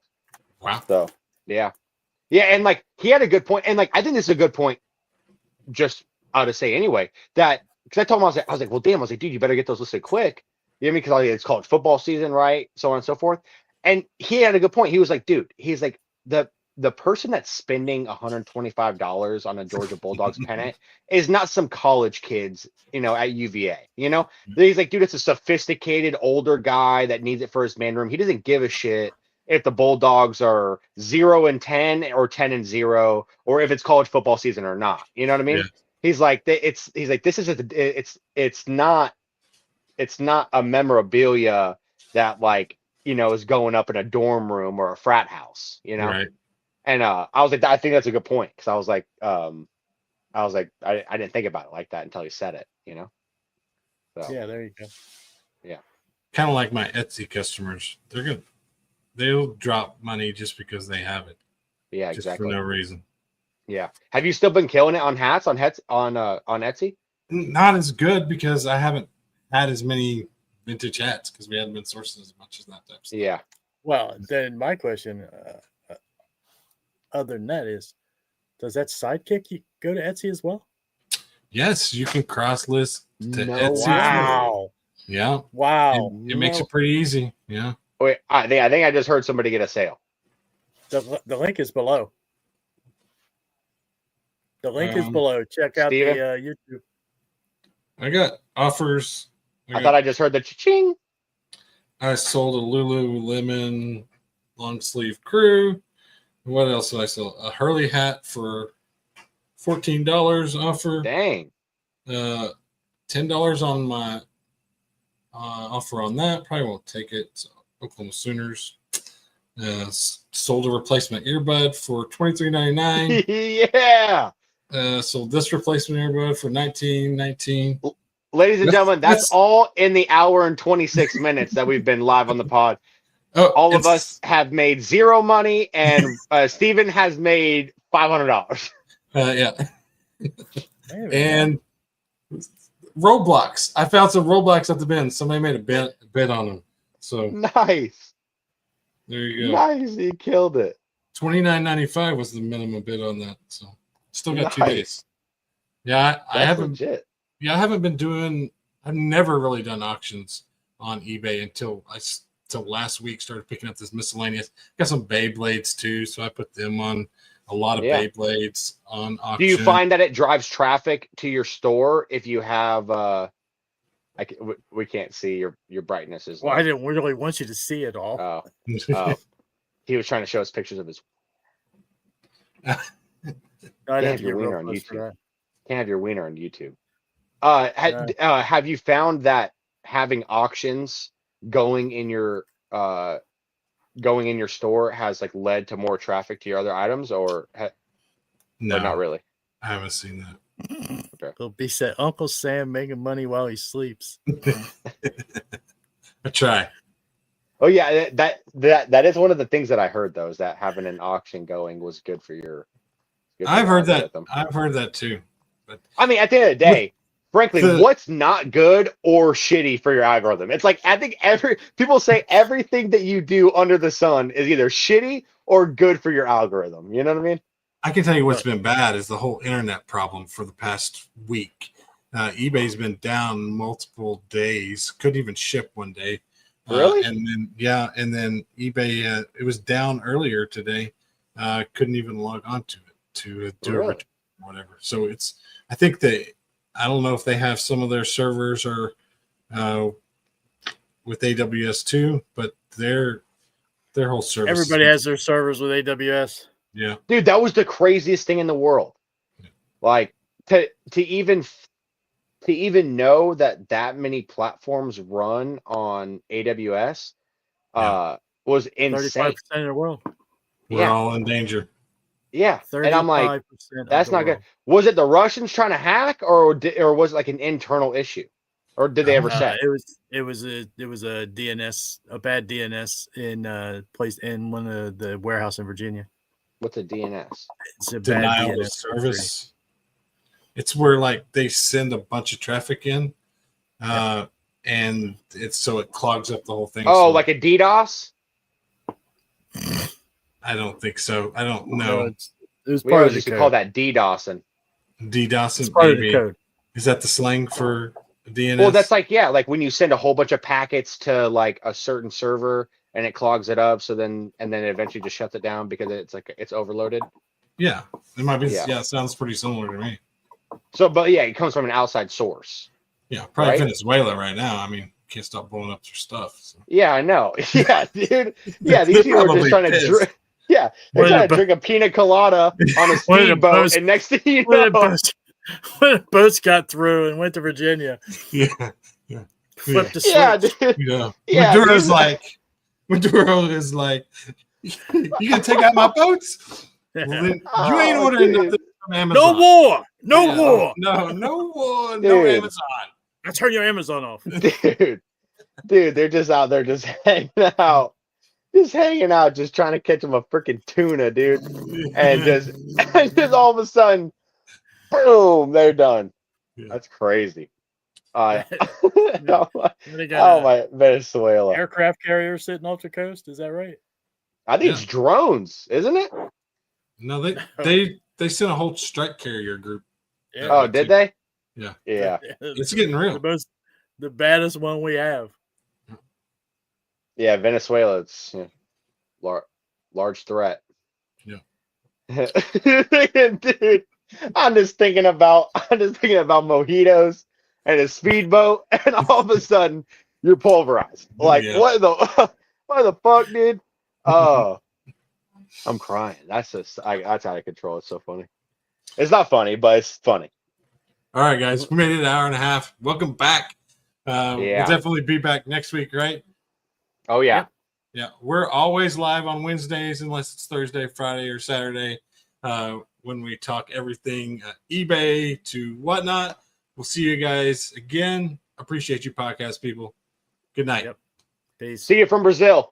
Wow. So yeah, and like he had a good point, and like I think this is a good point. Just out to say anyway that because I told him I was like, well, damn, I was like, dude, you better get those listed quick. You know what I mean? Because it's college football season, right? So on and so forth. And he had a good point. He was like, dude, he's like the person that's spending $125 on a Georgia Bulldogs pennant is not some college kids, at UVA. He's like, dude, it's a sophisticated older guy that needs it for his man room. He doesn't give a shit if the Bulldogs are 0-10 or 10-0, or if it's college football season or not. You know what I mean? Yeah. He's like, this is it's not a memorabilia that like is going up in a dorm room or a frat house. Right. And I was like, I think that's a good point because I was like, I didn't think about it like that until he said it. So, Yeah, there you go. Yeah. Kind of like my Etsy customers. They'll drop money just because they have it. Yeah, just exactly. for no reason. Yeah. Have you still been killing it on hats on Etsy? Not as good because I haven't had as many vintage hats because we haven't been sourcing as much as that type of stuff. Yeah. Well, then my question, other than that, is, does that sidekick go to Etsy as well? Yes, you can cross list to No Etsy. Wow. Yeah. Wow. It makes it pretty easy. Yeah. Wait, I think I just heard somebody get a sale. The link is below. The link is below. Check out Steven? the YouTube. I got offers. I thought I just heard the cha-ching. I sold a Lululemon long sleeve crew. What else did I sell? A Hurley hat for $14 offer. Dang. $10 on my offer on that. Probably won't take it. So, Oklahoma Sooners. Sold a replacement earbud for $23.99. Yeah. Sold this replacement earbud for $19.19. Ladies and gentlemen, that's all in the hour and 26 minutes that we've been live on the pod. All of us have made zero money, and Steven has made $500. Yeah. And Roblox. I found some Roblox at the bin. Somebody made a bid on them. So nice. There you go. Nice. You killed it. $29.95 was the minimum bid on that. So still got 2 days. Yeah, That's I haven't. Legit. Yeah, I haven't been doing. I've never really done auctions on eBay until last week. Started picking up this miscellaneous. Got some Beyblades too, so I put them on a lot of Beyblades on auction. Do you find that it drives traffic to your store if you have? We can't see your brightness is. Well, I didn't really want you to see it all. Oh, he was trying to show us pictures of his. I'd have your wiener on YouTube. Can't have your wiener on YouTube. Have you found that having auctions going in your store has like led to more traffic to your other items, or no, not really? I haven't seen that. Okay. It'll be said Uncle Sam making money while he sleeps. I try. Oh yeah, that is one of the things that I heard though, is that having an auction going was good for your. I've heard that. I've heard that too. But I mean, at the end of the day, frankly, what's not good or shitty for your algorithm? It's like I think people say everything that you do under the sun is either shitty or good for your algorithm. You know what I mean? I can tell you what's been bad is the whole internet problem for the past week. eBay's been down multiple days. Couldn't even ship one day. Really? And then eBay, it was down earlier today. Couldn't even log on to it to do Really? a return or whatever. So I think I don't know if they have some of their servers or with AWS too, but their whole service. Everybody has their servers with AWS. Yeah. Dude, that was the craziest thing in the world. Like to even know that many platforms run on AWS was insane. 35% of the world. We're all in danger. Yeah. And I'm like, 35% that's of the not good. world. Was it the Russians trying to hack or was it like an internal issue? Or did they ever say? It was a DNS, a bad DNS in one of the warehouse in Virginia. What's a DNS? It's a Denial bad of DNS service. It's where like they send a bunch of traffic in, and it clogs up the whole thing. Oh, so like a DDoS? I don't think so. I don't No, know. it was We part of always the used to code. call that DDoSing. DDoS It's part of the maybe. code. Is that the slang for DNS? Well, that's like when you send a whole bunch of packets to like a certain server and it clogs it up, so then it eventually just shuts it down because it's overloaded. Yeah, it might be. Yeah. Yeah, it sounds pretty similar to me. So, but yeah, it comes from an outside source. Yeah, probably Right? Venezuela right now. I mean, can't stop blowing up their stuff. So. Yeah, I know. Yeah, dude. Yeah, these They're people are just probably trying to pissed. drink. Yeah, they're One of trying the to drink a pina colada on a One of the speedboat, most- and next thing you When the know, boats got through and went to Virginia, Yeah, flipped the yeah, switch. dude. yeah. Yeah, Maduro's dude. like, Maduro is like, you gonna take out my boats? Well, then you ain't Oh, ordering dude. nothing from Amazon. No war! No Yeah, war! no war, no Dude. Amazon. I turn your Amazon off. Dude, they're just out there just hanging out. Just hanging out, just trying to catch them a freaking tuna, dude. And just all of a sudden, boom, they're done. Yeah. That's crazy. They Oh got my Venezuela. aircraft carrier sitting off the coast. Is that right? I think it's drones, isn't it? No, they sent a whole strike carrier group. Yeah. Oh, did they? Yeah. Yeah. It's getting real. The baddest one we have. Yeah, Venezuela, it's large threat. Yeah. Dude, I'm just thinking about mojitos and a speedboat, and all of a sudden you're pulverized. Like Yeah. what the fuck, dude? Oh, I'm crying. That's that's out of control. It's so funny. It's not funny, but it's funny. All right, guys, we made it an hour and a half. Welcome back. Yeah. We'll definitely be back next week, right? Oh yeah. Yeah, we're always live on Wednesdays unless it's Thursday, Friday, or Saturday when we talk everything eBay to whatnot. We'll see you guys again. Appreciate you podcast people. Good night. Yep. Peace. See you from Brazil.